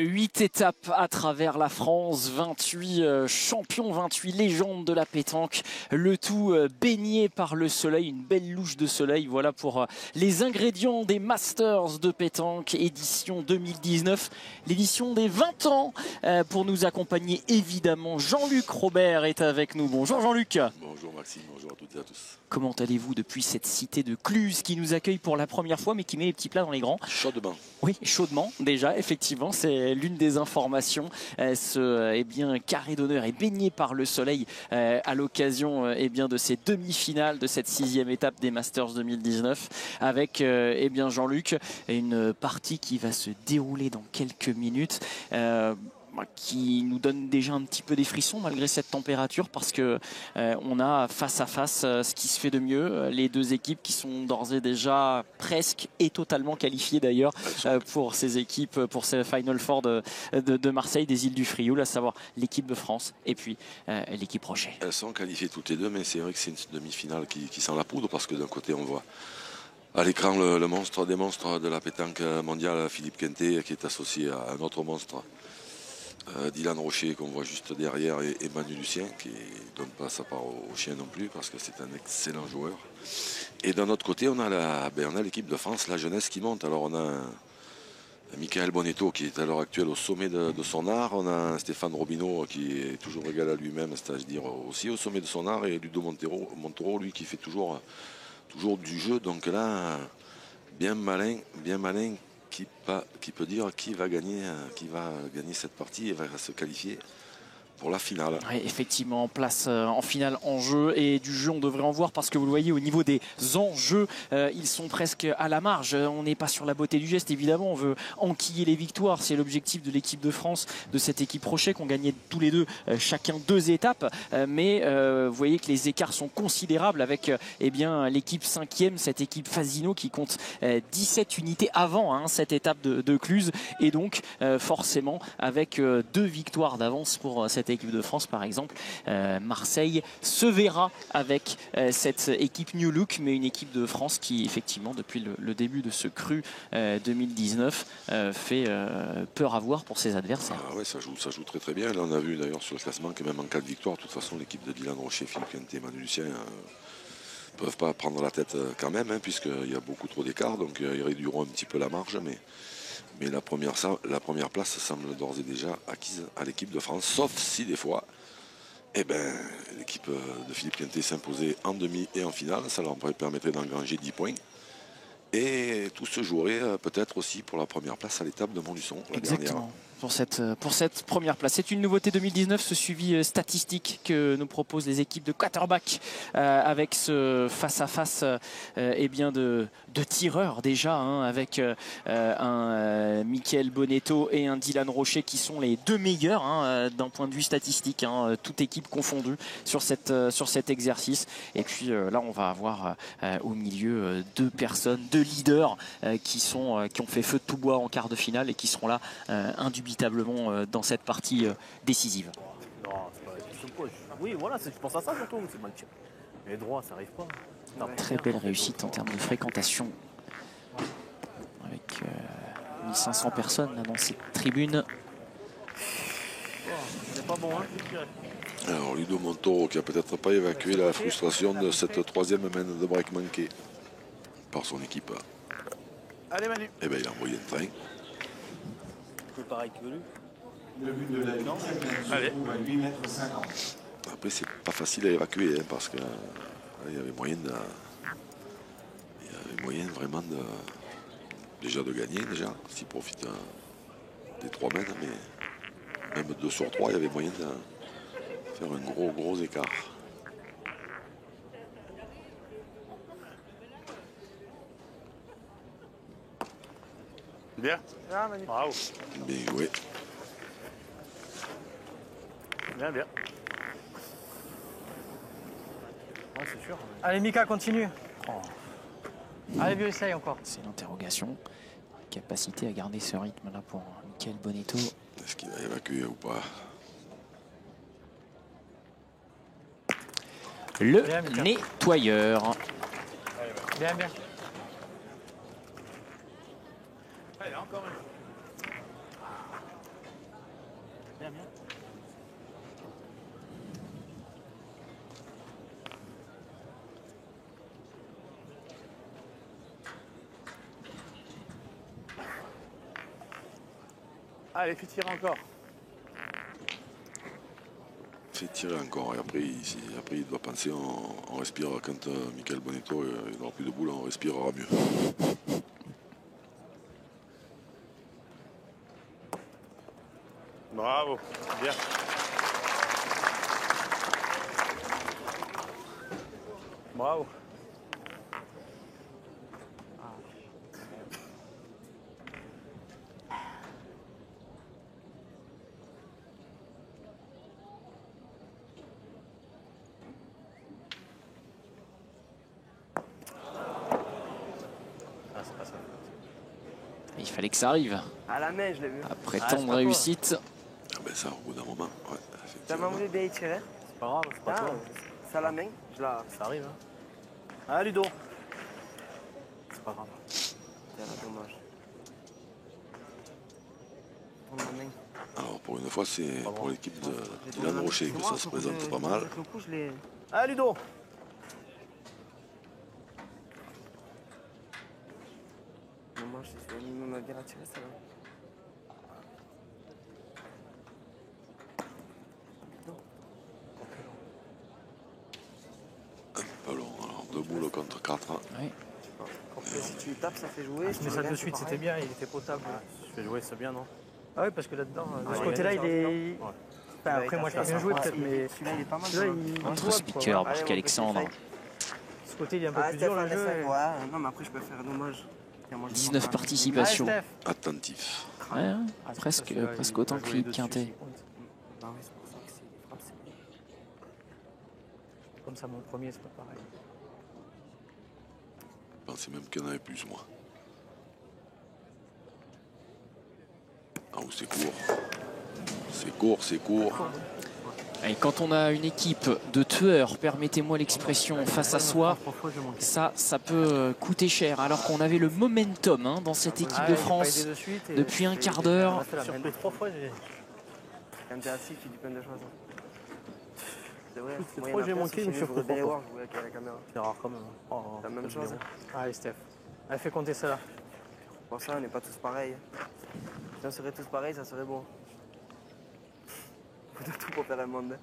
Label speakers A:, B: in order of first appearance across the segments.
A: 8 étapes à travers la France, 28 champions, 28 légendes de la pétanque, le tout baigné par le soleil, une belle louche de soleil. Voilà pour les ingrédients des Masters de pétanque, édition 2019, l'édition des 20 ans. Pour nous accompagner, évidemment, Jean-Luc Robert est avec nous. Bonjour Jean-Luc.
B: Bonjour Maxime, bonjour à toutes et à tous.
A: Comment allez-vous depuis cette cité de Cluse qui nous accueille pour la première fois mais qui met les petits plats dans les grands?
B: Chaudement.
A: Oui, chaudement déjà, effectivement, c'est l'une des informations. Ce carré d'honneur est baigné par le soleil à l'occasion de ces demi-finales de cette 6e étape des Masters 2019 avec Jean-Luc, une partie qui va se dérouler dans quelques minutes. Qui nous donne déjà un petit peu des frissons malgré cette température parce que on a face à face ce qui se fait de mieux, les deux équipes qui sont d'ores et déjà presque et totalement qualifiées d'ailleurs pour ces équipes, pour ces Final Four de Marseille, des îles du Frioul, à savoir l'équipe de France et puis l'équipe Rocher.
B: Elles sont qualifiées toutes les deux, mais c'est vrai que c'est une demi-finale qui sent la poudre parce que d'un côté on voit à l'écran le monstre des monstres de la pétanque mondiale, Philippe Quintet, qui est associé à un autre monstre, Dylan Rocher, qu'on voit juste derrière, et Manu Lucien, qui ne donne pas sa part au chien non plus parce que c'est un excellent joueur. Et d'un autre côté on a l'équipe de France, la jeunesse qui monte. Alors on a Michael Bonetto qui est à l'heure actuelle au sommet de son art, on a Stéphane Robineau qui est toujours égal à lui-même, c'est-à-dire aussi au sommet de son art, et Ludo Montero, lui, qui fait toujours du jeu. Donc là, bien malin qui peut dire qui va gagner cette partie et va se qualifier pour la finale.
A: Oui, effectivement, place en finale en jeu, et du jeu on devrait en voir parce que vous le voyez au niveau des enjeux, ils sont presque à la marge. On n'est pas sur la beauté du geste, évidemment, on veut enquiller les victoires, c'est l'objectif de l'équipe de France, de cette équipe Rocher, qu'on gagnait tous les deux chacun 2 étapes, mais vous voyez que les écarts sont considérables avec l'équipe 5e, cette équipe Fasino qui compte 17 unités avant cette étape de Cluse, et donc forcément avec 2 victoires d'avance pour cette équipe de France. Par exemple, Marseille se verra avec cette équipe New Look, mais une équipe de France qui effectivement depuis le début de ce cru 2019 fait peur à voir pour ses adversaires.
B: Ah ouais, ça joue très très bien. Là on a vu d'ailleurs sur le classement que même en cas de victoire, de toute façon l'équipe de Dylan Rocher, Philippe Quintet et Manu Lucien ne peuvent pas prendre la tête quand même, puisqu'il y a beaucoup trop d'écart, donc ils réduiront un petit peu la marge, mais la première place semble d'ores et déjà acquise à l'équipe de France, sauf si des fois l'équipe de Philippe Quintet s'imposait en demi et en finale. Ça leur permettrait d'engranger 10 points. Et tout se jouerait peut-être aussi pour la première place à l'étape de Montluçon.
A: Exactement. Pour cette première place. C'est une nouveauté 2019, ce suivi statistique que nous proposent les équipes de quarterback avec ce face-à-face de tireurs déjà, avec un Michael Bonetto et un Dylan Rocher qui sont les 2 meilleurs d'un point de vue statistique, toute équipe confondue sur cet exercice. Et puis là on va avoir au milieu 2 personnes, 2 leaders qui ont fait feu de tout bois en quart de finale et qui seront là indubitablement dans cette partie décisive.
C: Non, c'est pas la question de poche. Oui, voilà, je pense à ça surtout. C'est mal tiré. Mais droit, ça arrive pas. Non,
A: très belle réussite en termes de fréquentation. Avec 1500 personnes là, dans cette tribune.
C: C'est pas bon,
B: Alors Ludo Montero qui a peut-être pas évacué la frustration de cette 3e main de break manquée par son équipe.
C: Allez Manu.
B: Il a envoyé un train.
C: Pareil que lui.
D: Le but de la victoire, c'est à 8,50 m.
B: Après, c'est pas facile à évacuer parce que il y avait moyen vraiment déjà de gagner déjà s'il profite des 3 mètres, mais même 2 sur 3, il y avait moyen de faire un gros écart.
C: Bien. Bravo.
B: Mais oui.
C: Bien. Ouais, c'est sûr.
E: Allez Mika, continue. Allez vieux, essaye encore.
A: C'est l'interrogation. Capacité à garder ce rythme là pour Michael Bonetto.
B: Est-ce qu'il va évacuer ou pas?
A: Le nettoyeur.
E: Bien.
C: Allez, encore
E: Allez, fais tirer encore.
B: Fait tirer encore. Et après, il doit penser, on respire. Quand Michael Bonetto il n'aura plus de boule, on respirera mieux.
E: Bravo, bien. Bravo.
C: Ah, c'est pas ça.
A: Il fallait que ça arrive.
F: À la main, je l'ai vu.
A: Après
C: Ah,
A: tant
C: c'est
A: de
C: pas
A: réussite.
B: Ah ben ça, au bout d'un moment, ouais,
F: T'as
B: effectivement.
F: même voulu bien y tirer.
C: C'est pas grave, c'est pas
F: Ah,
C: toi.
F: c'est à la main. Je la.
C: Ça arrive, hein. Ah, Ludo. C'est pas grave.
F: C'est dommage. Prends ma main.
B: Alors pour une fois, c'est
C: Pas
B: pour
C: bon.
B: l'équipe de
F: J'ai
B: Dylan
F: tourné
B: Rocher
F: avec
B: que
F: moi,
B: ça se
F: sur le
B: présente
F: coup,
B: pas mal.
F: avec le coup, je l'ai.
C: Ah, Ludo.
F: Dommage, c'est sûr. Il m'a bien attiré, ça là.
B: Pas long, alors 2 boules contre 4.
A: Oui.
F: Après, si tu tapes, ça fait jouer.
E: Ah,
F: Si
E: mais
F: tu
E: ça
F: gagnes,
E: de
F: c'est
E: suite,
F: pareil.
E: c'était bien, il était potable.
C: Je fais jouer, c'est bien, non?
E: Ah oui, parce que là-dedans, de ce
C: Ouais,
E: côté-là, il est.
C: Ouais.
E: Enfin, après, moi, je l'ai bien joué peut-être, mais
F: Celui-là, il est pas mal.
E: celui-là,
F: celui-là.
E: il.
A: Entre
E: jouable,
A: speaker,
E: quoi.
A: parce
F: Allez,
A: qu'Alexandre,
F: mon petit
E: Ce côté, il est un peu
F: Ah,
E: plus dur, le
F: Stéphane,
E: jeu.
F: essaie, ouais. Non, mais après, je peux faire dommage. Tiens, moi, je
A: 19
F: montre pas.
A: participations.
E: Allez, Steph.
B: Attentif.
A: Ouais, hein,
E: Ah, c'est
A: presque,
E: celui-là,
A: presque
E: il
A: autant
E: va
A: que
E: jouer
A: Philippe
E: dessus,
A: Quintet.
E: s'il compte.
F: Bah oui, c'est pour ça que c'est les frappes, c'est bien.
E: Comme ça, mon premier, c'est pas pareil.
B: Je pensais même qu'il y en avait plus, moi. Ah, ou c'est court. C'est court, c'est court.
A: Et quand on a une équipe de tueurs, permettez-moi l'expression, face à soi, ça peut coûter cher. Alors qu'on avait le momentum hein, dans cette équipe
E: Ah,
A: de
E: j'ai pas
A: France
E: aidé de suite et
A: depuis un
E: j'ai-
A: quart
E: j'ai
A: d'heure.
E: fait la
C: Sur
E: même.
C: les 3 fois, j'ai.
F: Quand t'es assis, tu dis plein de choses. C'est vrai.
C: Toutes les
F: moi,
C: fois,
F: il y en a
C: j'ai
F: plein,
C: manqué,
F: si
C: je me
F: je
C: suis
F: voudrais bien les
C: refait
F: voir, je voulais avec la caméra.
C: C'est rare quand même. Oh,
F: La même chose.
E: Allez, Steph. Allez, fais compter ça là.
F: Pour ça, on n'est pas tous pareils. Si on serait tous pareils, ça serait bon. Faut de tout pour faire un monde.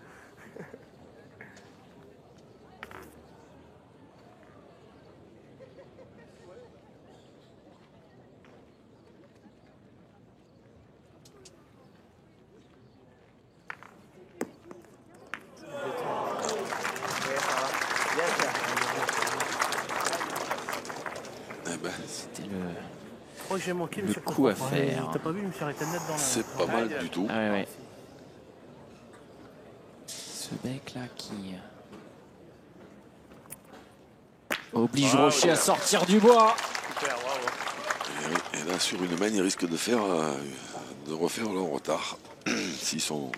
F: Ouais, ça va. Bien faire.
B: Eh ben,
A: C'était
C: Je crois que j'ai manqué
A: le
C: monsieur
A: coup à
C: Coffre.
A: faire.
C: T'as pas vu, je me suis arrêté net dans la.
B: c'est pas mal du tout.
A: Ah ouais, ouais. Ce mec-là qui oblige
E: Ah,
A: Rocher
E: ouais.
A: à sortir du bois.
E: Super, bravo.
B: Et là, sur une main, ils risquent de refaire leur retard. S'ils sont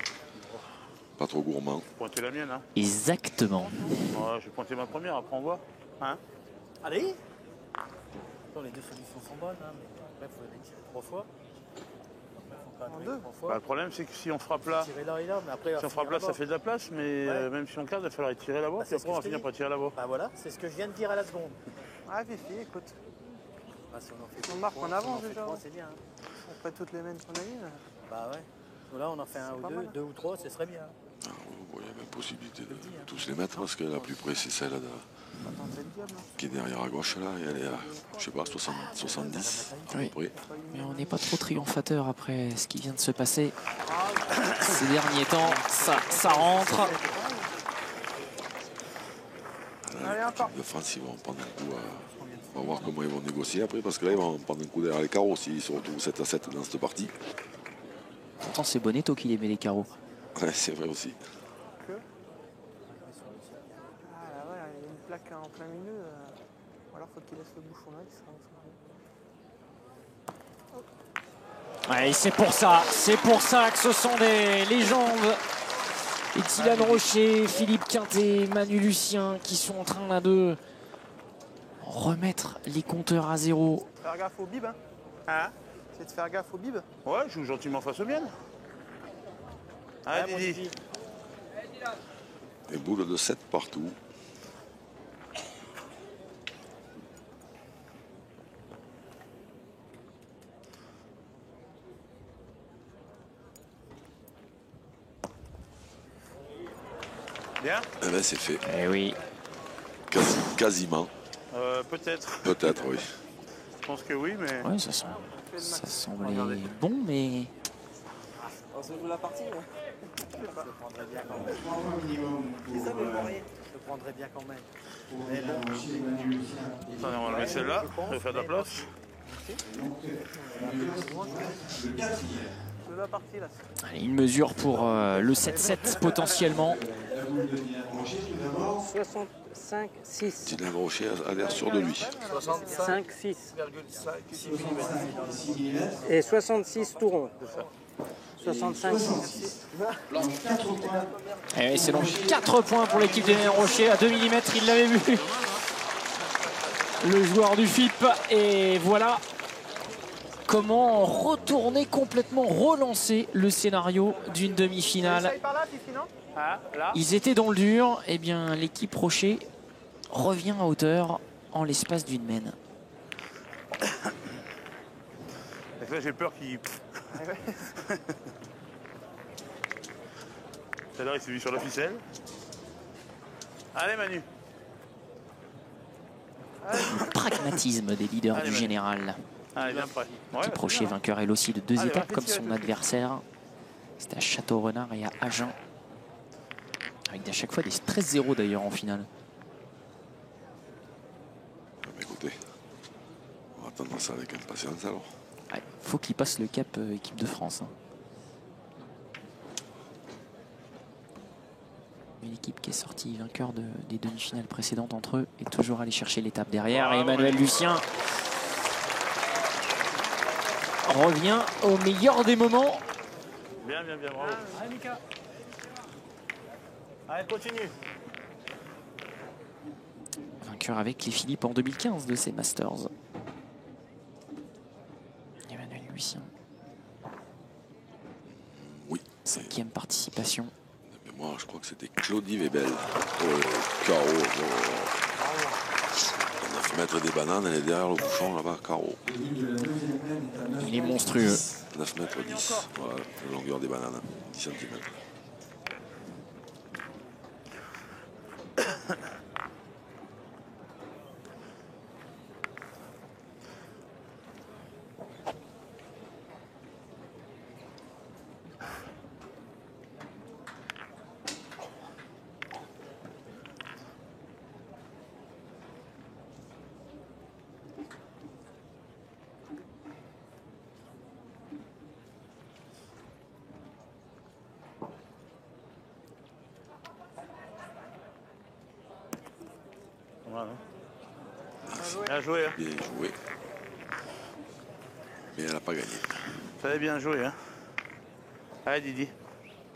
B: pas trop gourmands.
E: Pointez la mienne, hein.
A: Exactement.
E: Ouais, je vais pointer ma première, après on voit. Hein?
C: Allez. Attends, les deux solutions sont bonnes, hein, mais après, il faut les tirer 3 fois. Après, faut pas
F: En
C: tirer
F: deux.
C: 3
E: Bah,
C: fois.
E: le problème, c'est que si on frappe là,
C: Tirer là et là, mais après,
E: si on frappe là, ça fait de la place, mais même si on garde, il va falloir tirer là-bas,
C: Bah,
E: puis
C: c'est ce
E: après, on
C: que
E: va
C: je t'ai
E: finir
C: dit.
E: par tirer là-bas.
C: Bah voilà, c'est ce que je viens de dire à la seconde.
F: Ah, Fifi, écoute.
C: Bah, si on en fait
F: On marque en avance, déjà.
C: c'est bien. Hein.
F: On fait toutes les mêmes qu'on a eues. là.
C: Bah ouais. Là, on en fait un ou
F: pas
C: deux,
F: mal.
C: 2 ou 3, ce serait bien.
B: Ah, il y a même possibilité de tous les mettre parce que la plus près, c'est celle
F: Attends, c'est le diable. hein.
B: qui est derrière à gauche là. Et elle est à, je sais pas, 70 à peu
A: Oui.
B: près.
A: Mais on n'est pas trop triomphateur après ce qui vient de se passer ces derniers temps. Ça rentre.
F: Allez, encore.
B: L'équipe de France, ils vont prendre un coup. On va voir comment ils vont négocier après parce que là, ils vont prendre un coup derrière les carreaux s'ils se retrouvent 7 à 7 dans cette partie.
A: Pourtant, c'est Bonetto qui les met les carreaux.
B: Ouais, c'est vrai aussi.
F: Ah là, ouais, il y a une plaque en plein milieu. Ou alors, faut qu'il laisse le bouchon là.
A: Ouais, et c'est pour ça que ce sont des légendes. Et Dylan Rocher, Philippe Quintet, Manu Lucien qui sont en train là de remettre les compteurs à zéro.
F: Faire gaffe au bib, hein.
E: Hein?
F: C'est de faire gaffe au bib.
E: Ouais, je joue gentiment face aux miennes. Allez,
C: Ouais, mon
E: Didi.
C: Didi.
B: Des boules de 7 partout.
E: Bien.
B: Eh ben, c'est fait.
A: Eh oui.
B: Quasiment.
E: Peut-être.
B: Peut-être, oui.
E: Je pense que oui, mais...
A: Ouais, ça semblait bon, mais...
F: On se joue la partie, là.
C: Je le prendrais bien quand même.
D: 3 points minimum
F: C'est ça,
D: pour
F: mais pour rien.
C: Je le prendrais bien quand même.
D: Dylan Rocher et Manu Lucien.
E: Attendez, on va le mettre celle-là. Je vais faire de la place.
D: Donc, le quatrième.
F: Je joue la partie, là.
A: Allez, une mesure pour le 7-7 potentiellement.
D: La boule de Dylan Rocher, tout d'abord.
G: 65, 6.
B: Dylan Rocher a l'air sûr de lui.
G: 5, 6.
D: 6 mm.
G: Et 66 tout rond. 65, 6.
D: Donc 4 points.
A: Et c'est donc 4 points pour l'équipe de Dylan Rocher. À 2 mm, il l'avait vu. Le joueur du FIP. Et voilà comment retourner complètement, relancer le scénario d'une demi-finale.
E: Ah, là.
A: Ils étaient dans le dur. Eh bien, l'équipe Rocher revient à hauteur en l'espace d'une mène.
E: Et là, j'ai peur qu'il... Tout à l'heure, il s'est mis sur la ficelle. Allez, Manu.
A: Le pragmatisme des leaders
E: Allez,
A: du
E: Manu.
A: général.
E: Allez, bien prêt. Ouais,
A: L'équipe
E: c'est
A: Rocher,
E: bien, hein.
A: vainqueur elle aussi de 2
E: Allez,
A: étapes comme
E: réfléchis,
A: son
E: réfléchis.
A: adversaire. C'était à Château-Renard et à Agen. Avec à chaque fois des 13-0 d'ailleurs en finale.
B: Écoutez, on va attendre ça avec impatience alors.
A: Ouais, faut qu'il passe le cap équipe de France. Hein. Une équipe qui est sortie vainqueur des demi-finales précédentes entre eux est toujours allé chercher l'étape derrière. Et Emmanuel Lucien revient au meilleur des moments.
E: Bien, bien, bien, bravo.
C: Allez, Mika. Allez, continue.
A: Vainqueur avec les Philippe en 2015 de ces Masters. Emmanuel Lucien.
B: Oui.
A: 5e participation.
B: De mémoire, je crois que c'était Claudie Webel. Caro. 9 mètres des bananes, elle est derrière le bouchon là-bas, Caro.
D: Le but de la deuxième mène est à 9
A: Il est monstrueux.
B: 9 mètres 10. Voilà, la longueur des bananes, 10 cm.
E: Voilà. Bien joué, hein.
B: Bien joué. Mais elle n'a pas gagné.
E: Ça avait bien joué, hein. Allez, Didi.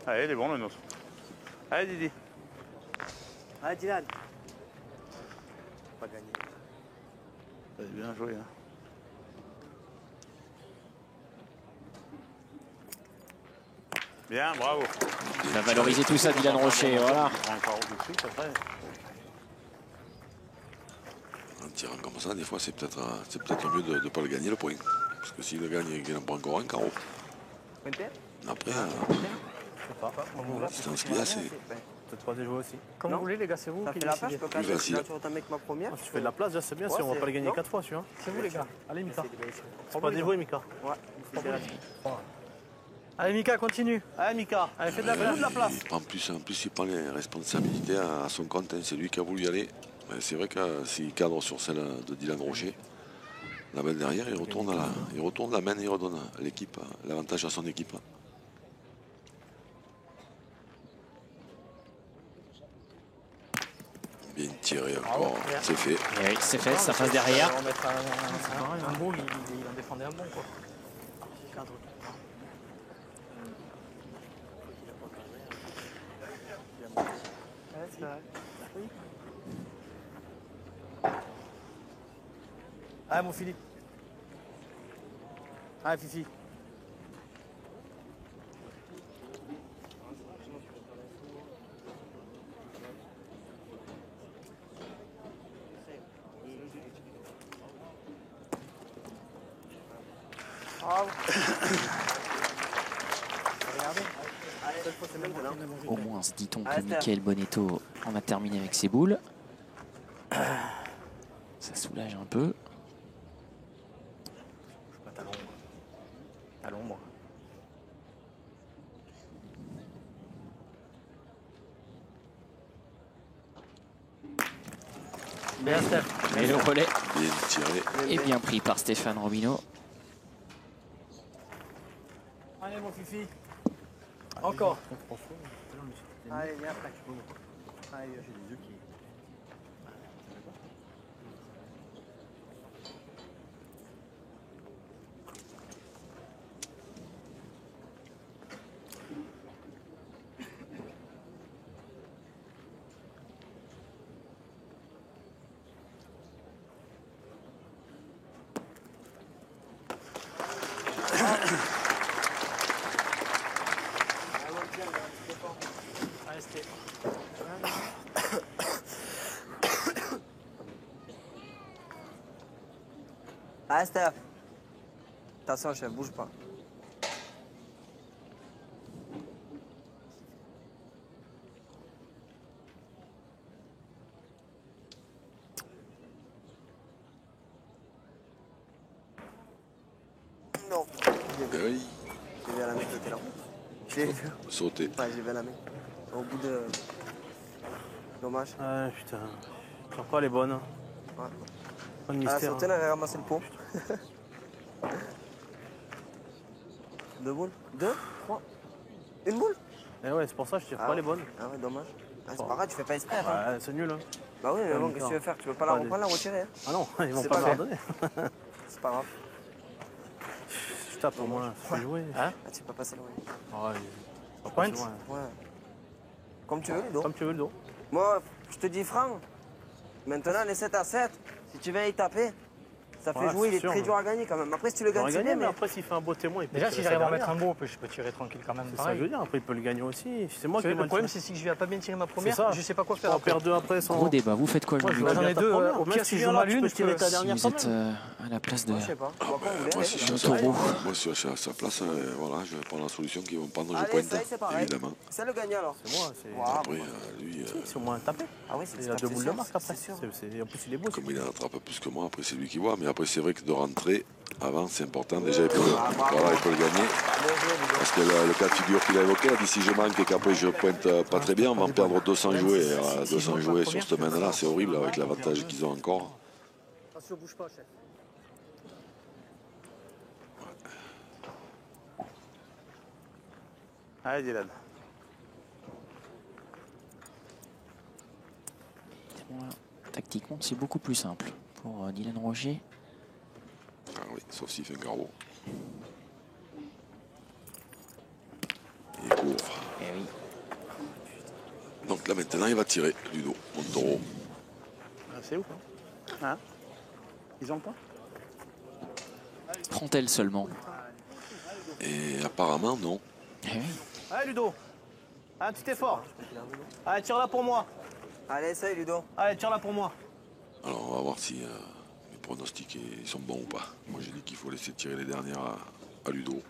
E: Allez, il est bon, le nôtre. Allez, Didi.
F: Allez, Dylan. Pas gagné.
E: Ça avait bien joué, hein. Bien, bravo.
A: Il va valoriser tout ça, Dylan Rocher. Voilà.
E: Un carreau tout de suite, après.
B: En tirant comme ça, des fois, c'est peut-être mieux de ne pas le gagner le point. Parce que s'il le gagne, il en prend encore un carreau.
F: Quintet?
B: Après,
C: Je sais pas. Comme vous voulez.
B: c'est ce qu'il y a, c'est
C: Peut-être pas des jouer aussi. Comme
G: Non.
C: vous voulez, les gars, c'est vous
F: Ça
C: qui
F: fait la place,
C: décidez.
F: je peux
B: Plus
F: pas.
B: facile.
F: Là, tu retombes avec ma première.
C: Si tu fais de la place, déjà, c'est bien.
F: Ouais,
C: Si on va
F: c'est-
C: pas le gagner
F: non.
C: 4 fois, celui-là. C'est vous, les gars. Allez, Mika.
F: C'est
C: Pas dévoué, Mika.
F: Ouais, c'est bien.
C: Allez, Mika, continue. Allez, Mika. Allez, fais de la place.
B: En plus, il prend les responsabilités à son compte. Hein. C'est lui qui a voulu y aller. Mais c'est vrai que s'il cadre sur celle de Dylan Rocher, la balle derrière, il retourne la main et il redonne à l'équipe l'avantage à son équipe. Bien tiré encore, c'est fait.
A: Et oui, c'est fait, ça passe derrière.
C: On va mettre un bon, il en défendait un bon, quoi.
F: Ouais, c'est vrai.
C: Allez, mon Philippe. Allez, Fifi.
F: Bravo. Regardez. Allez,
A: Au moins, se dit-on que
F: Arrête.
A: Michael Bonetto en a terminé avec ses boules. Ça soulage un peu.
C: Pas talon. Talon, moi. Bien, Steph.
A: Et le relais
B: Bien tiré.
A: est bien pris par Stéphane Robineau.
C: Allez, mon fifi. Encore.
G: Allez, viens après.
C: Allez, j'ai des yeux qui...
F: Ah, Steph. Attention, chef, bouge pas. Non.
B: Eh oui,
F: J'ai vu à la main qui était là. J'ai vu.
B: sauté.
F: Ouais, j'ai vu à la main. Au bout de... Dommage.
C: Ah, putain. Encore les bonnes.
F: Ouais.
C: Pas de
F: Ah,
C: mystère.
F: sauté, là, j'ai ramassé le pot. Deux boules. Deux, trois. Une boule.
C: Eh ouais, c'est pour ça que je tire
F: Ah
C: pas
F: ouais.
C: les bonnes.
F: Ah ouais, dommage. Ah, c'est pas grave, tu fais pas exprès. Attends.
C: Ouais, c'est nul. Hein.
F: Bah oui, mais
C: en
F: bon,
C: même
F: qu'est-ce que tu
C: temps.
F: veux faire? Tu veux pas la
C: Pas
F: reprendre, la retirer hein.
C: Ah non, ils vont
F: C'est
C: pas
F: pas
C: me la
F: grave.
C: redonner.
F: C'est pas grave.
C: Je tape au moins, faut jouer.
F: Ah, tu peux pas passer loin.
C: Ouais,
G: On pointe.
F: Ouais. Comme tu veux, Ludo.
C: Comme tu veux le dos.
F: Moi, je te dis franc. Maintenant, les 7 à 7, si tu viens y taper, ça fait
C: Ouais,
F: jouer, il
C: c'est
F: est
C: sûr,
F: très
C: mais-
F: dur à gagner quand même. Après, si tu le
C: J'aurais
F: gagnes, c'est
C: gagné,
F: bien,
C: mais
F: mais...
C: après, s'il fait un beau témoin, il peut
G: Déjà,
C: tirer
G: si
C: sa
G: j'arrive à
C: dernière.
G: mettre un mot, je peux tirer tranquille quand même.
C: C'est ça que je veux dire, après, il peut le gagner aussi. C'est moi qui ai
G: Le
C: mal
G: problème,
C: tiré.
G: c'est si je viens pas bien tirer ma
C: C'est
G: première,
C: ça.
G: je sais pas quoi
C: On
G: faire
C: en
G: après.
C: perd deux après sans...
A: Gros débat, vous faites quoi
C: Moi, je
A: Jean-Luc
C: veux
G: J'en ai
C: bien ta
G: deux,
C: première.
G: au
C: Même
G: pire,
C: si
G: si
C: je
G: je
C: viens
G: joue
C: là,
G: mal
C: tu
G: une,
C: peux
G: je
C: tirer
G: peux-
C: ta
A: Si
C: dernière
A: vous
C: quand
A: êtes
C: même.
A: à la place de...
F: Moi, je sais pas. On va pas
B: Ouais,
F: oublier.
B: moi, si je suis à
A: Taureau.
B: moi, si je suis à sa place, voilà, je vais prendre la solution qu'ils vont prendre, je
F: Allez,
B: pointe,
F: ça y est, c'est pareil.
B: évidemment.
F: C'est le gagnant, alors.
C: C'est moi, c'est...
F: Waouh.
B: Après, lui,
C: C'est au moins tapé.
F: Ah oui, c'est
C: Il a deux boules de marque après.
F: C'est sûr.
C: En plus, il est beau.
B: comme il en attrape plus que moi, après c'est lui qui voit. Mais après, c'est vrai que de rentrer avant, c'est important. Déjà, il peut, voilà, il peut le gagner.
F: Bien joué, Ludo.
B: Parce que le cas de figure qu'il a évoqué, a dit si je manque et qu'après je pointe pas très bien, on va en perdre 200 jouets. Et, 200 jouets sur cette semaine-là, c'est horrible avec l'avantage qu'ils ont encore.
G: Attention, bouge pas, chef.
E: Allez, Dylan.
A: Tactiquement, c'est beaucoup plus simple pour Dylan Roger.
B: Ah oui, sauf s'il fait un carreau. Il court.
A: Eh oui.
B: Donc là maintenant, il va tirer du dos, mon taureau.
E: C'est où, hein? Ils ont pas?
A: Prend-elle seulement?
B: Et apparemment, non.
A: Eh oui.
C: Allez, Ludo. Un petit effort. Allez, tire-la pour moi.
F: Allez, essaye, Ludo.
C: Allez, tire-la pour moi.
B: Alors on va voir si les pronostics ils sont bons ou pas. Moi j'ai dit qu'il faut laisser tirer les dernières à Ludo.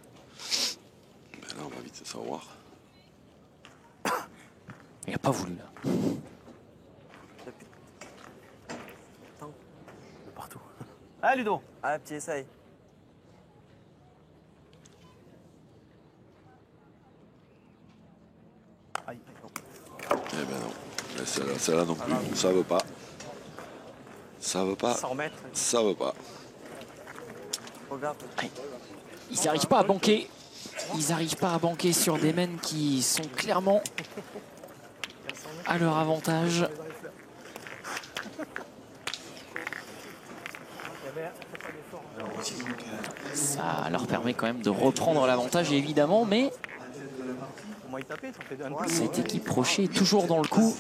B: Mais là on va vite savoir.
A: Il n'a pas voulu là.
C: De partout. Allez, Ludo.
F: Allez, petit, essaye.
C: Aïe.
B: Eh ben non. Mais celle-là non plus. Ça veut pas. Ça veut pas.
G: 100 mètres.
B: Ça veut pas.
F: Regarde.
A: Ils n'arrivent pas à banquer. Ils n'arrivent pas à banquer sur des mènes qui sont clairement à leur avantage. Ça leur permet quand même de reprendre l'avantage évidemment, mais
C: Au moins, il tapait, ça fait un peu.
A: cette équipe Rocher est toujours dans le coup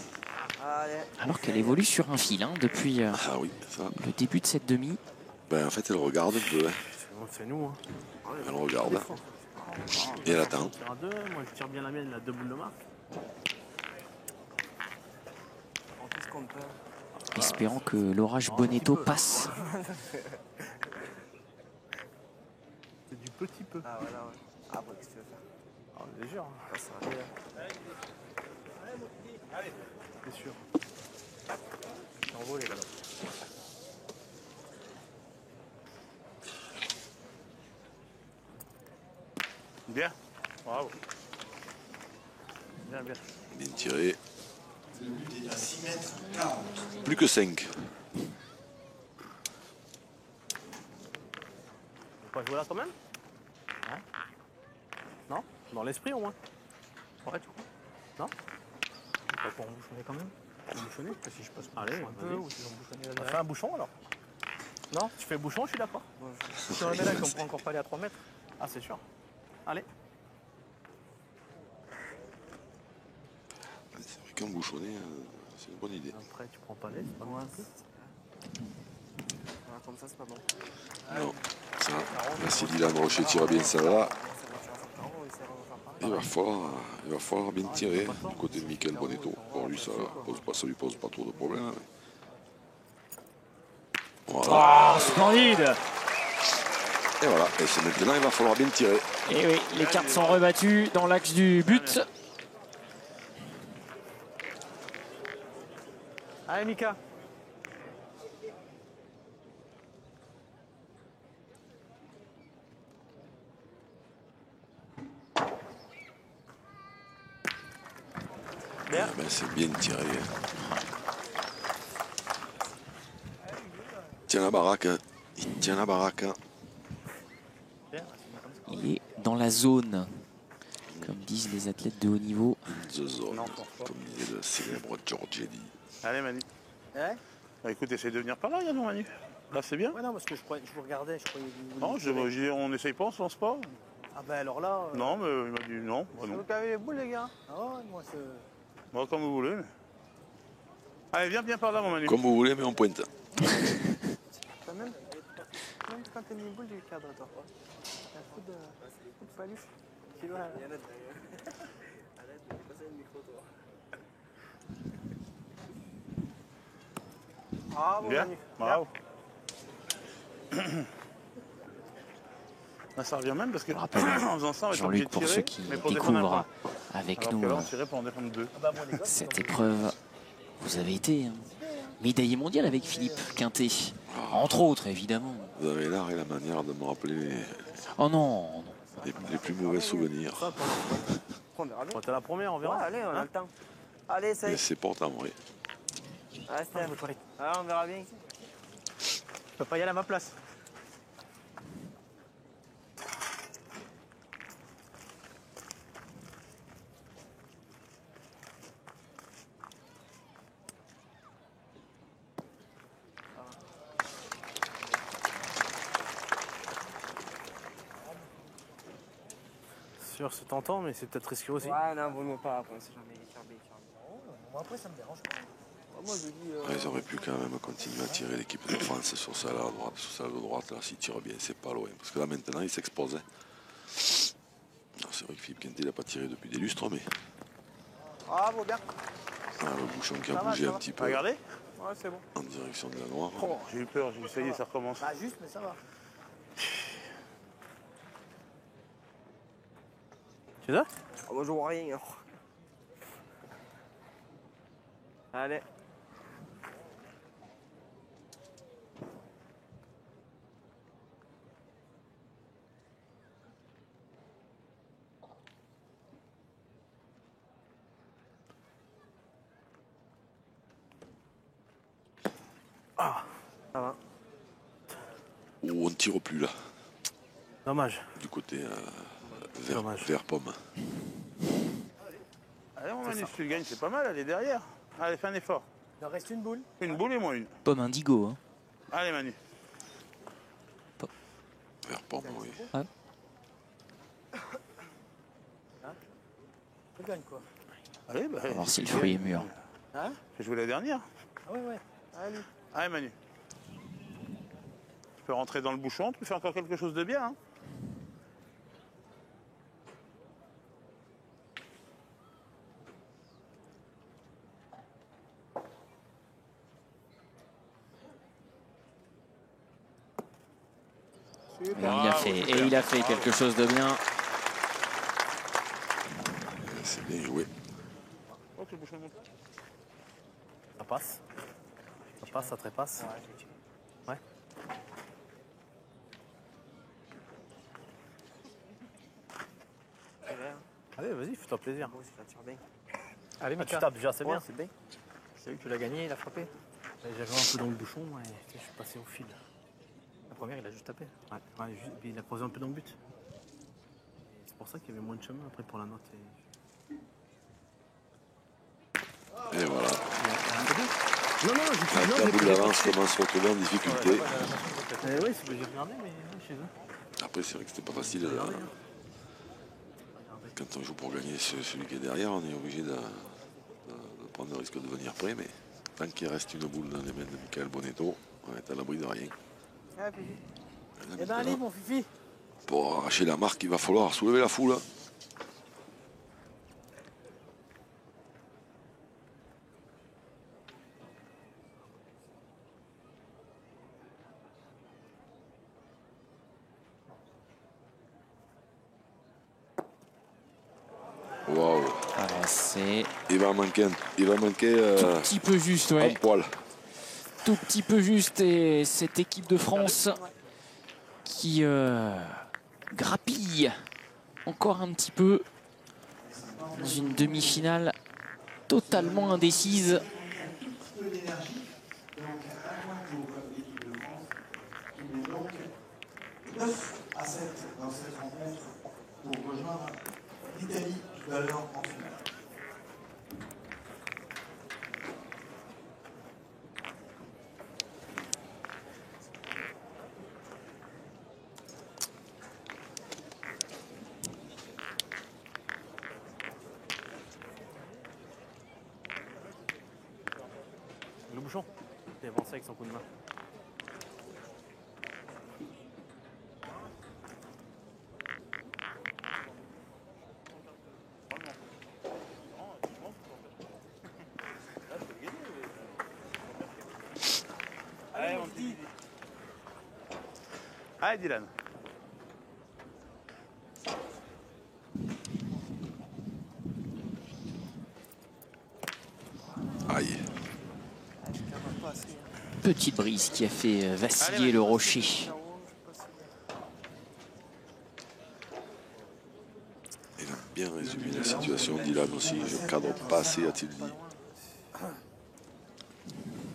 F: Allez.
A: alors qu'elle évolue sur un fil hein, depuis
B: Ah oui, ça.
A: le début de cette demi.
B: Ben en fait elle regarde un peu. Hein.
C: C'est nous. Hein.
B: Elle regarde. Et elle attend.
C: On tire à deux. Moi, je tire bien la mienne, il a deux boules de marque.
F: En plus qu'on peut.
A: Espérant que l'orage Bonetto passe.
C: C'est du petit peu.
F: Ah, voilà, ouais. Ah, bah, qu'est-ce que tu veux faire?
E: Ah, c'est sûr.
F: Ça sert à rien.
E: C'est sûr. C'est envolé là-bas. Bien. Bravo. Bien, bien.
B: Bien tiré.
D: Le but est à 6 mètres 40.
B: Plus que 5.
E: On peut pas jouer là quand même? Hein? Non? Dans l'esprit au moins? Ouais, tu crois? Non? Pas pour embouchonner quand même? Embouchonner? Si je passe un peu ou si j'embouchonner là. Fais un bouchon alors? Non? Tu fais bouchon, je suis d'accord. Si on remet là qu'on prend encore pas aller à 3 mètres. Ah, c'est sûr. Allez.
B: C'est vrai qu'en bouchonner, c'est une bonne idée.
E: Après, tu prends pas l'aise, c'est pas loin un peu.
F: Ah, comme ça, c'est pas bon.
B: Non, ça, là, si Dylan Rocher tire bien ça là, il va falloir bien tirer du côté de Michael Bonetto. Pour lui, ça lui pose pas trop de problèmes. Mais... Voilà.
A: Oh, splendide!
B: Et voilà, et c'est maintenant, il va falloir bien tirer.
A: Et oui, les cartes sont rebattues dans l'axe du but.
E: Allez, Mika.
B: Eh ben, c'est bien tiré. Tiens la baraque. Il tient la baraque.
A: Il est dans la zone, comme disent les athlètes de haut niveau.
B: The zone, comme disait le célèbre Giorgetti.
E: Allez, Manu.
C: Ouais.
E: Bah, écoute, essaye de venir par là, regarde, Manu. Là, c'est bien.
C: Ouais, non, parce que je vous regardais, je croyais que vous
E: Non, on essaye pas, on se lance pas.
C: Ah ben alors là...
E: Non, mais il m'a dit non.
C: C'est
E: non.
C: vous qui avez les boules, les gars. Ah ouais, moi, c'est...
E: Bon, comme vous voulez. Allez, viens par là, mon Manu.
B: Comme vous voulez, mais on pointe.
C: T'as même quand t'as mis une boule du cadre, toi. T'as un coup de paluche. Tu vois, là.
F: Arrête de passer le micro, toi.
C: Ah, bon,
E: Bien,
C: Manu.
E: bravo. Là, ça revient même parce que en faisant ça, on va être obligé
A: Jean-Luc,
E: de
A: pour
E: tirer,
A: ceux qui
E: mais pour défendre un
A: découvrent
E: point.
A: avec
E: Alors
A: nous
E: que là, on tirait pour en défendre deux.
C: Ah bah, moi, les gars,
A: cette épreuve, vous avez été médaillé mondial avec Philippe Quintet, entre autres évidemment.
B: Vous avez l'art et la manière de me rappeler
A: Oh non, non.
B: les plus mauvais souvenirs.
F: On verra bien.
E: Bon, t'es la première, on
F: Ouais,
E: verra.
F: allez, on a
E: Hein?
F: le temps. Allez,
B: Mais
F: essaye.
B: c'est pourtant, oui.
F: Allez, Steph. Ah, on verra bien ici.
E: Je peux pas y aller à ma place. Sûr, c'est tentant, mais c'est peut-être risqué aussi.
F: Ouais, non, vaut mieux pas. Après, c'est jamais Kirby.
C: Moi, après, ça me dérange pas. Moi, je dis...
B: Ils auraient pu quand même continuer à tirer l'équipe de France sur celle à droite. Sur celle de droite, là, s'ils tirent bien, c'est pas loin. Parce que là, maintenant, ils s'exposaient. C'est vrai que Philippe Quintet n'a pas tiré depuis des lustres, mais
C: Ah, bon, bien.
B: le bouchon qui a
C: Ça va,
B: bougé
C: ça
B: un
C: va.
B: petit peu
E: Regardez.
C: Ouais, c'est bon.
B: en direction de la noire.
E: Oh, j'ai eu peur, j'ai essayé, ça recommence.
C: Bah, juste, mais ça va.
E: Tu sais?
F: Ah, moi, je vois rien. Alors. Allez.
E: Ah,
F: Ça va.
B: Oh, on ne tire plus là,
E: dommage.
B: du côté
E: Dommage.
B: vert pomme.
E: Allez, mon Manu, si tu le gagnes, c'est pas mal, elle est derrière. Allez, fais un effort.
C: Il en reste une boule.
E: Une boule et moi une.
A: Pomme indigo. Hein.
E: Allez, Manu.
B: Vert pomme, oui.
C: Je gagne, quoi.
E: Allez, bah.
A: On va voir si le
E: tu
A: fruit est
E: gagnes.
A: mûr.
C: Hein?
E: J'ai joué la dernière.
C: Ah ouais, ouais. Allez.
E: Allez, Manu. Tu peux rentrer dans le bouchon, tu peux faire encore quelque chose de bien. Hein.
A: Et il a fait quelque chose de bien.
B: Bien joué.
C: Ok, le bouchon monte.
E: Ça passe. Ça passe, ça trépasse. Ouais. Allez, vas-y, fais-toi plaisir.
F: Bon, ça tire bien.
E: Allez,
F: Mika.
E: tu tapes déjà, c'est bien.
F: C'est bien.
E: C'est vu que tu l'as gagné, il a frappé. J'ai joué un peu dans le bouchon et je suis passé au fil. La première, il a juste tapé. Ouais, puis il a posé un peu dans le but. Et c'est pour ça qu'il y avait moins de chemin après pour la note.
B: Et voilà.
E: Non,
B: La boule d'avance commence à se retrouver en difficulté.
E: Oui, j'ai regardé, mais chez eux.
B: Après, c'est vrai que c'était pas facile. Quand on joue pour gagner celui qui est derrière, on est obligé de prendre le risque de venir près. Mais tant qu'il reste une boule dans les mains de Michael Bonetto, on est à l'abri de rien.
C: Ah, Fifi.
E: Eh ben, allez, mon Fifi.
B: Pour arracher la marque, il va falloir soulever la foule. Waouh. Il va manquer
A: tout petit peu juste,
B: un
A: ouais.
B: poil.
A: Tout petit peu juste. Et cette équipe de France qui grappille encore un petit peu dans une demi-finale totalement indécise.
D: Peu d'énergie. Donc, un point pour l'équipe de France, qui met donc 9 à 7 dans cette rencontre pour rejoindre l'Italie tout à l'heure en finale.
E: Le bouchon. Il a avancé avec son coup de main.
C: Allez, mon petit. Allez, Dylan.
B: Aïe.
A: Petite brise qui a fait vaciller le rocher.
B: Il a bien résumé la situation, Dylan aussi. Je cadre pas assez, a-t-il dit.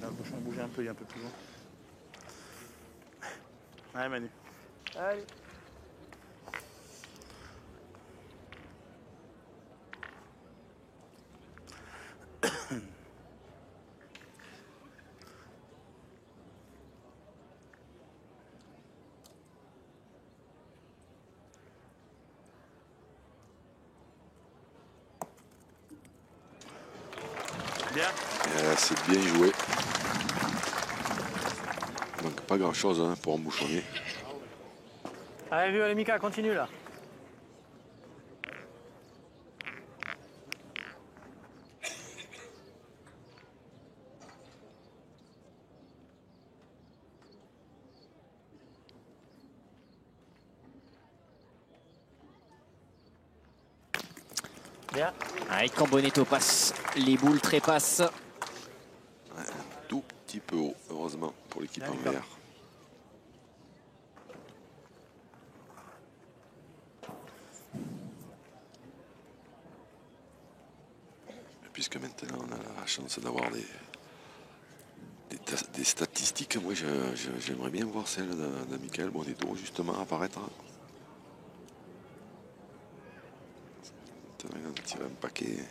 C: Le bouchon bouge un peu, il est un peu plus loin. Allez, Manu.
F: Allez.
C: Bien.
B: C'est bien joué. Il manque pas grand-chose pour embouchonner.
E: Allez, Mika, continue là. Bien.
A: Allez, quand Bonetto passe, les boules trépassent.
B: Un tout petit peu haut, heureusement, pour l'équipe en vert. Puisque maintenant on a la chance d'avoir des statistiques, moi j'aimerais bien voir celle de Michael Bonetto justement apparaître. Maintenant il en tire un paquet.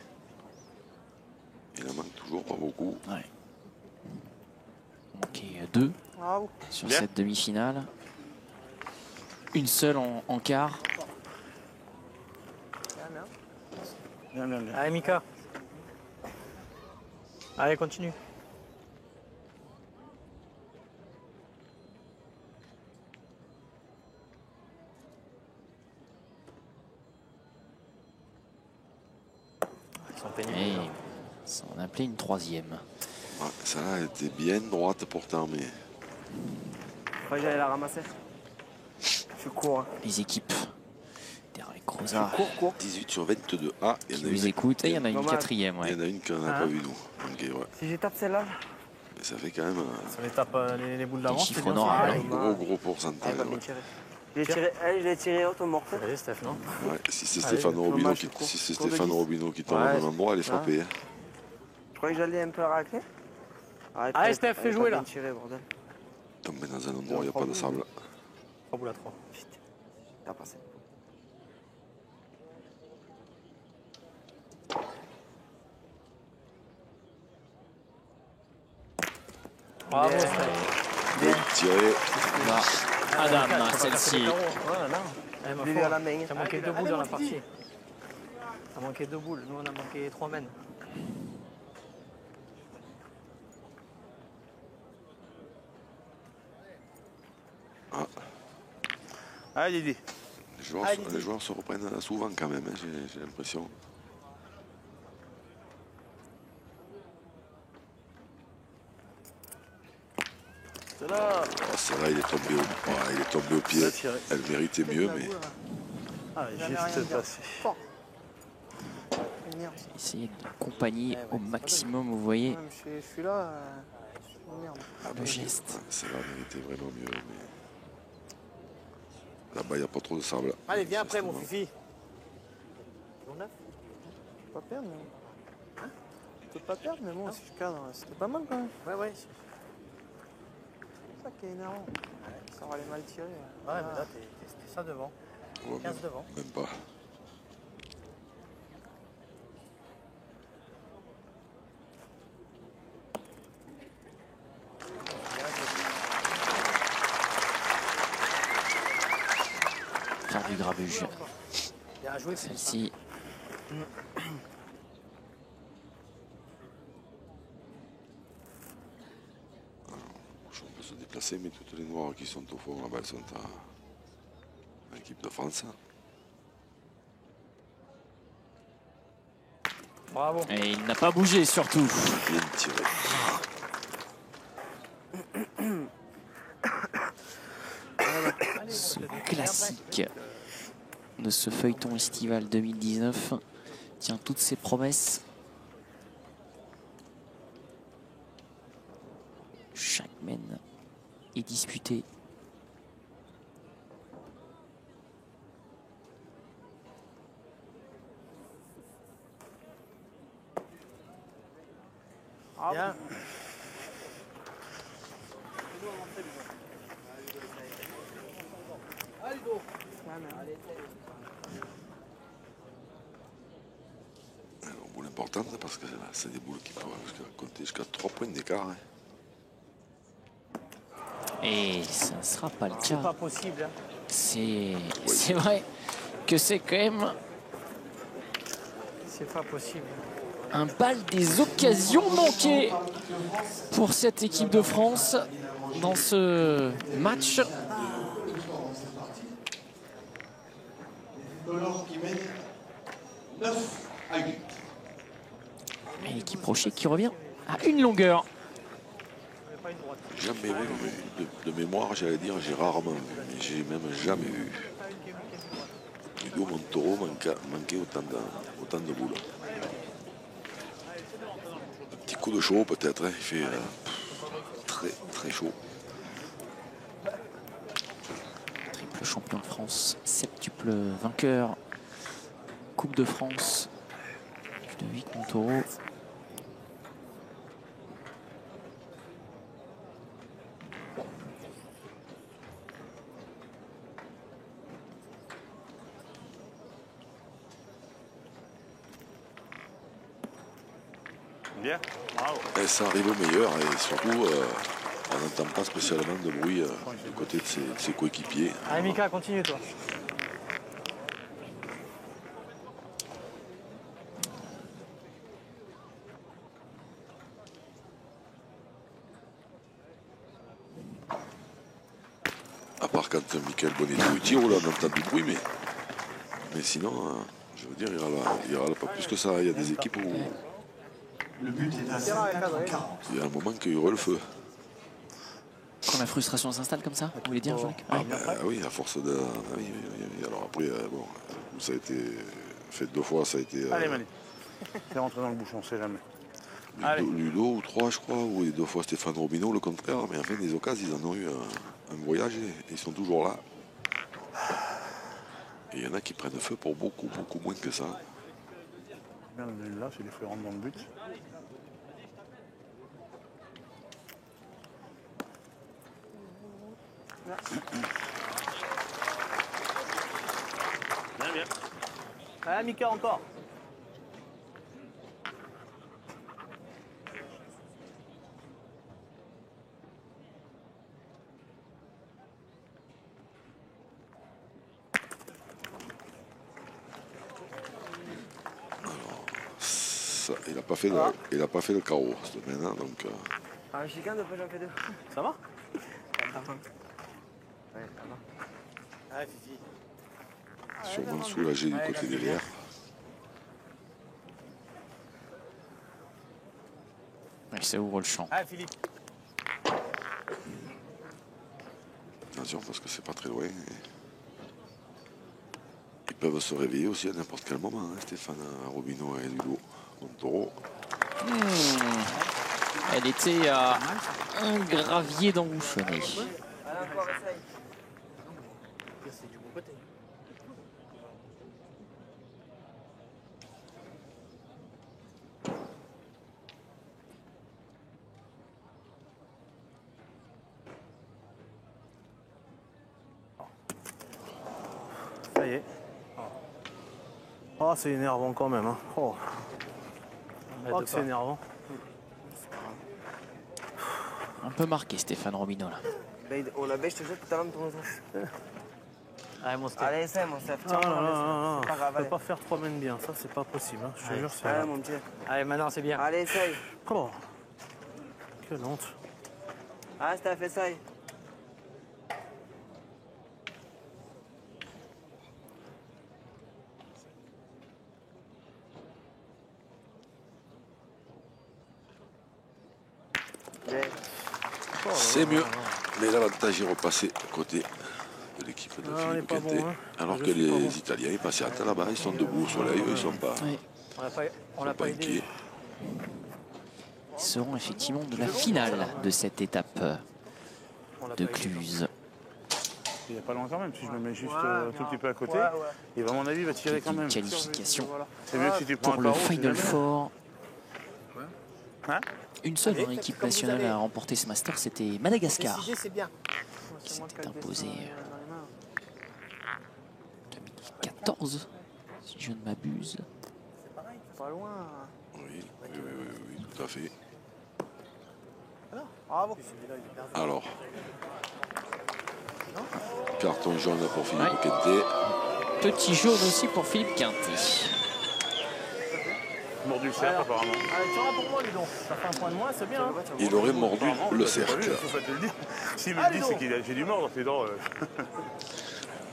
B: Il en manque toujours pas beaucoup.
A: Ouais. Ok, 2
F: Bravo.
A: sur
C: Bien.
A: cette demi-finale. Une seule en quart.
C: Bien, bien, bien.
E: Allez, Mika. Allez, continue. Ils sont pénibles.
A: Et ça en appelait une troisième.
B: Ouais, ça a été bien droite pourtant, mais
F: Je crois que j'allais la ramasser. Je cours. Hein.
A: Les équipes derrière les Rosa,
B: 18 sur 22. Ah, il
A: qui
B: y en a
A: nous
B: une.
A: écoute. Et il y en a une
F: Dommage.
A: quatrième.
B: Il y
A: Ouais.
B: en a une qu'on n'a pas vue, nous. Ok, ouais.
F: Si je tape celle-là,
B: Mais ça fait quand même
E: Ça les tape les boules
A: Des
E: d'avant.
A: chiffres
E: c'est bien,
A: honorables.
E: ça.
B: un gros pourcentage.
F: elle va bien
B: Ouais.
F: tirer. Je l'ai tiré haute au morceau.
E: Allez, Steph, non?
B: Ouais, si c'est
E: Allez,
B: Stéphane Robino
F: dommage,
B: qui,
F: c'est court.
B: si c'est
F: Court de
B: Stéphane
F: 10.
B: Robino qui tombe au
F: Ouais.
B: même endroit, elle est frappée. Hein.
F: Je croyais que j'allais un peu racler.
E: Allez, Steph, fais jouer, là.
F: Tiré, bordel.
B: Tomber dans un endroit où il n'y a pas de sable.
E: 3 boules à 3.
F: T'as passé.
E: Bravo,
F: Bien.
E: Steph.
B: Bien tiré.
A: Bah, Adam, celle-ci.
E: Eh, ma
F: Je l'ai vu
E: foi,
F: à la main.
E: t'as manqué 2 boules dans la partie. T'as manqué 2 boules. Nous, on a manqué 3 mènes.
C: Allez, Didi.
B: Les joueurs se reprennent souvent quand même, hein, j'ai l'impression.
C: C'est là.
B: Oh, celle-là, il est tombé au pied.
C: Bien tiré.
B: Elle méritait mieux, mais
E: Ah,
C: Jamais rien
E: juste
C: dire.
E: passé.
C: Merde.
A: Essayez de l'accompagner au maximum, vous voyez,
C: Même je suis là. Merde.
A: le geste.
B: celle-là méritait vraiment mieux. Mais... Là-bas, il n'y a pas trop de sable.
E: Allez, viens après, mon
B: Justement.
E: fifi.
C: Pas perdre, mais bon. Je peux pas perdre, mais bon, si je cadre, c'était pas mal quand même.
E: Ouais.
C: C'est ça qui est énervant. Ça aurait mal tiré.
E: Ouais, mais là, t'es ça devant.
B: Ouais,
E: 15 devant.
B: même pas.
A: Faire du grabuge.
E: Bien joué,
A: Celle-ci.
B: On peut se déplacer, mais toutes les noirs qui sont au fond là-bas, elles sont à l'équipe de France.
E: Bravo.
A: Et il n'a pas bougé surtout.
B: Bien tiré.
A: Ce classique de ce feuilleton estival 2019 tient toutes ses promesses. Chaque mène est disputé.
E: Bien.
B: Alors, boule importante parce que c'est des boules qui peuvent compter jusqu'à 3 points d'écart. Hein.
A: Et ça ne sera pas le
E: C'est
A: cas.
E: pas possible. Hein.
A: C'est vrai que c'est quand même
E: C'est pas possible.
A: un bal des occasions manquées pour cette équipe de France dans ce match.
D: Delors qui mène 9 à 8.
A: Et l'équipe Rocher qui revient à une longueur.
B: Jamais vu, de mémoire, j'allais dire, j'ai rarement vu, mais j'ai même jamais vu. Hugo Montoro manquait autant de boules. Un petit coup de chaud peut-être, hein, il fait très très chaud.
A: Triple champion de France, septuple vainqueur, Coupe de France, Ludovic Montoro.
C: Bien. Bravo.
B: Et ça arrive au meilleur et surtout, on n'entend pas spécialement de bruit du côté de ses coéquipiers.
E: Allez, Mika, continue, toi.
B: À part quand Michael Bonnetou tire, là on entend du bruit, mais sinon, je veux dire, il y aura pas plus que ça. Il y a des équipes où
D: Le but est à 7 mètres 40.
B: il y a un moment qu'il y aura le feu.
A: Quand la frustration s'installe comme ça, vous voulez dire, Jacques?
B: Ah, oui, à force de. Oui, oui. Alors après, bon, ça a été fait 2 fois, ça a été.
E: Allez, Manu. Fais rentrer dans le bouchon, on sait jamais. Allez.
B: Ludo ou 3, je crois, ou 2 fois Stéphane Robineau, le contraire. Mais en fait, des occasions, ils en ont eu un voyage et ils sont toujours là. Et il y en a qui prennent feu pour beaucoup moins que ça.
E: Bien le nul là, c'est les feux rentrent dans le but. Bien, bien. Ah, Mika encore.
B: Il n'a pas fait le carreau cette semaine, hein, donc.
F: Ah, un chicane, après j'en fais 2.
E: Ça va?
F: Ouais, ça va.
G: Ah, Fifi.
B: Sûrement soulagé du côté derrière.
A: Ouais, ça ouvre le champ.
G: Ah, Philippe.
B: Attention parce que c'est pas très loin. Ils peuvent se réveiller aussi à n'importe quel moment, hein, Stéphane Robineau et Ludo Montoro.
A: Elle était à un gravier d'embouchonner.
F: Allez, encore, essaye.
G: C'est du bon côté.
E: Ça y est. Oh, c'est énervant quand même. Hein. Oh, que c'est énervant.
A: Un peu marqué Stéphane Robineau là.
F: On a bêche, je te jette tout à l'heure de ton auto.
G: Allez, mon Steph.
F: Allez, essaye, mon Steph.
E: Non,
F: Tiens,
E: non, non,
F: non,
E: non.
F: c'est pas grave,
E: Je peux
F: allez.
E: pas faire 3 mènes bien, ça c'est pas possible. Hein. Je te jure, c'est.
F: Allez, mon petit.
G: Allez, maintenant, c'est bien.
F: Allez, essaye.
E: Oh, quelle honte.
F: Ah, Steph, essaye. Bien.
B: C'est mieux. Mais l'avantage est repassé côté de l'équipe de
E: Ah, on est
B: Philippe
E: pas
B: Quintet.
E: bon, hein.
B: Alors
E: Je
B: que
E: suis pas bon.
B: les Italiens, ils patientent là-bas, ils sont debout au soleil, eux, ils sont pas,
A: Ouais.
G: On l'a pas aidé.
B: inquiets.
A: Ils seront effectivement de la finale de cette étape
E: On l'a
A: de
E: pas aidé.
A: Cluse.
E: Il est pas loin quand même, si je le mets juste tout petit peu à côté.
G: Ouais, ouais.
E: Et à mon avis, il va tirer quand
A: Une
E: même.
A: qualification
E: Voilà. C'est mieux que si tu prends
A: pour
E: un
A: le
E: carreau, c'est
A: Final
E: jamais.
A: Four.
E: Hein?
A: Une seule
G: Allez,
A: équipe
G: comme vous
A: nationale
G: avez.
A: à remporter ce master, c'était Madagascar,
G: Décider, c'est bien.
A: qui s'était imposé 2014, si je ne m'abuse.
F: Pas loin.
B: Oui, tout à fait.
F: Bravo.
B: Alors, carton jaune pour Philippe
A: Ouais.
B: Quintet.
A: Petit jaune aussi pour Philippe Quintet.
E: Mordu le cercle, apparemment.
G: Allez, tu auras pour moi, Ludon. Ça fait un point de moins, c'est bien. Hein.
B: Il aurait mordu
E: Apparemment,
B: le
E: t'as pas vu,
B: cercle.
E: faut pas te le dire. S'il me le dit, c'est qu'il a fait du mordre, c'est drôle.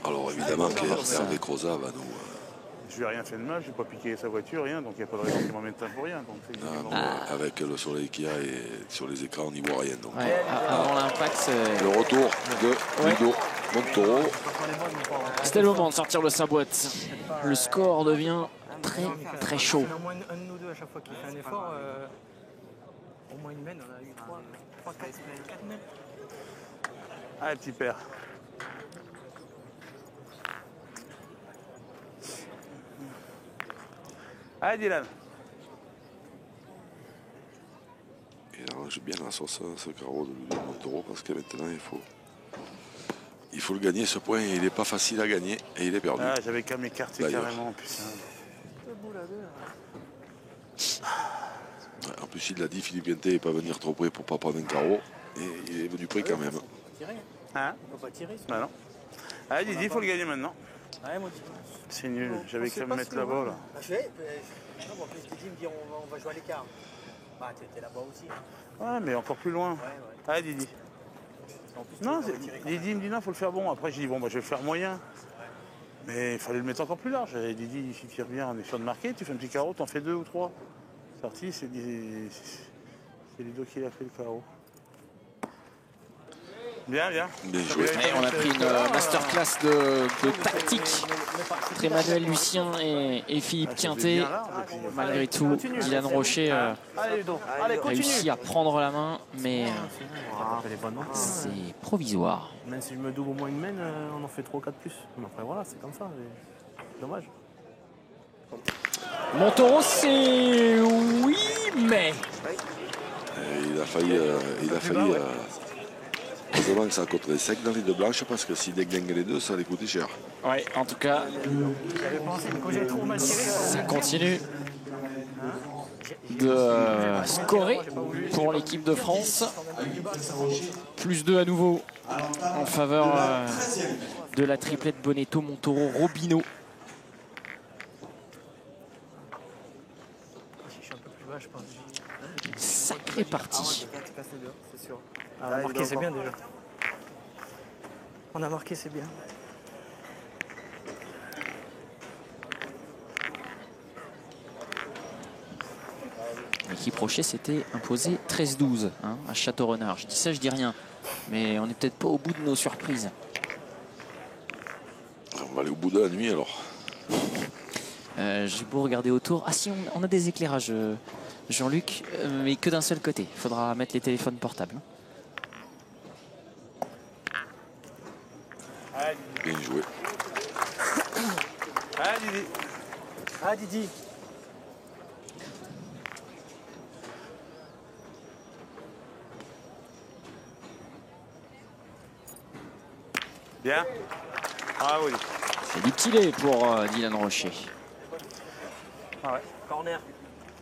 B: Alors évidemment qu'Hervé Croza va nous...
E: Je lui ai rien fait de mal, je n'ai pas piqué sa voiture, rien, donc il n'y a pas de raison qu'il m'emmène ça pour rien. Donc c'est
B: Avec le soleil qu'il y a et sur les écrans, on n'y voit rien. Donc.
A: Ouais, avant l'impact,
B: Le retour de Ludo Montoro.
A: c'était le moment de sortir de sa boîte. Le score devient très chaud.
G: On a au moins un de nous deux à chaque fois qui fait un effort. Au moins une mène, on a eu 3, 4 mènes.
E: Allez, petit père. Allez, Dylan.
B: Il arrange bien la sauce, ce carreau de Ludo Montoro, parce que maintenant, il faut le gagner, ce point. Il n'est pas facile à gagner et il est perdu.
E: Ah, j'avais qu'à m'écarter
B: D'ailleurs.
E: carrément, putain.
B: Ouais, en plus, il l'a dit, Philippe Quintet n'est pas venir trop près pour ne pas prendre un carreau. Et il est venu près quand même.
E: Hein?
G: On peut pas tirer.
E: Bah non. Allez, Didi, il faut le gagner maintenant.
G: Ouais, mon petit.
E: C'est nul, j'avais qu'à me mettre là-bas, là.
G: Ah, je fais. Non, mais en plus, je t'ai dit, me dire, on va jouer à l'écart. Bah, t'étais là-bas aussi.
E: Ouais, mais encore plus loin.
G: Ouais, ouais.
E: Allez, Didi.
G: En plus,
E: Non,
G: tu vas tirer quand
E: Didi me dit non, faut le faire bon. Après, j'ai dit bon, bah, je vais le faire moyen. Mais il fallait le mettre encore plus large. Et Didi, s'il tire bien, on est sûr de marquer. Tu fais un petit carreau, t'en fais 2 ou 3. Sorti, c'est Ludo qui a fait le carreau. Bien, bien.
B: Bien joué.
A: Ouais, on a pris une masterclass de tactique entre Emmanuel Lucien et Philippe Quintet. Malgré tout, Dylan Rocher
E: Allez, Ludo. Allez, continue.
A: réussit à prendre la main, mais
E: Les bonnes mains.
A: c'est provisoire.
E: Même si je me double au moins une main, on en fait 3 ou 4 plus. Mais après, voilà, c'est comme ça. Dommage.
A: Montaureau, c'est oui, mais
B: Il a failli. Heureusement que ça a coté sec dans les deux blanches parce que s'il déglingue les deux, ça allait coûter cher.
A: ouais, en tout cas,
G: J'avais pensé, mais quand j'ai trop mal tiré,
A: ça continue de scorer pour l'équipe de France. Plus 2 à nouveau en faveur de la triplette Bonetto, Montaureau, Robineau.
G: je suis un peu plus bas, je pense.
A: Sacrée partie.
G: C'est sûr. On a marqué, c'est bien déjà. On a marqué, c'est bien.
A: L'équipe Rocher s'était imposée 13-12 à Château-Renard. Je dis ça, je dis rien. Mais on n'est peut-être pas au bout de nos surprises.
B: On va aller au bout de la nuit alors.
A: J'ai beau regarder autour. Ah si, on a des éclairages, Jean-Luc, mais que d'un seul côté. Il faudra mettre les téléphones portables.
B: Bien joué.
E: Ah, Didi.
G: Ah, Didi.
E: Bien. Ah oui.
A: C'est du petit lait pour Dylan Rocher.
E: Ah ouais.
F: Corner.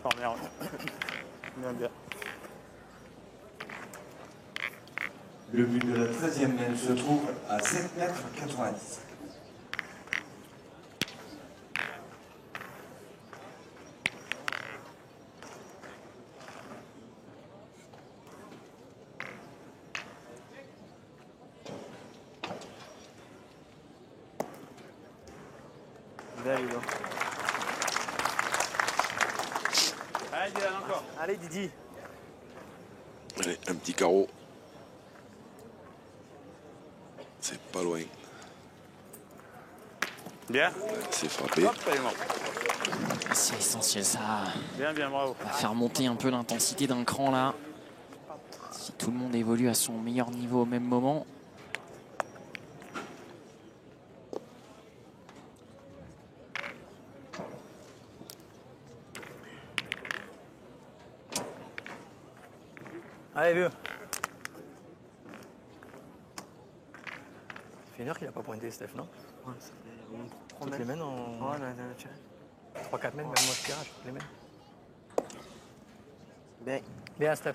E: Corner. Bien, bien.
D: Le but de la 13e main se trouve à 7,90 m.
E: Bien, Ludo. Allez, Dylan, encore.
G: Allez, Didi.
B: Allez, un petit carreau. C'est pas loin.
E: Bien.
B: C'est frappé.
E: Hop, elle est morte.
A: C'est essentiel, ça
E: Bien, bien, bravo.
A: va faire monter un peu l'intensité d'un cran là. Si tout le monde évolue à son meilleur niveau au même moment.
G: Allez, vieux. Ça fait une heure qu'il n'a pas pointé, Steph, non?
F: Ouais, ça fait au moins
G: Toutes les mains en...
F: Ouais, non, tiens.
G: 3-4 mènes, même moi je tirage, toutes les mains.
F: Bien.
G: Bien, Steph.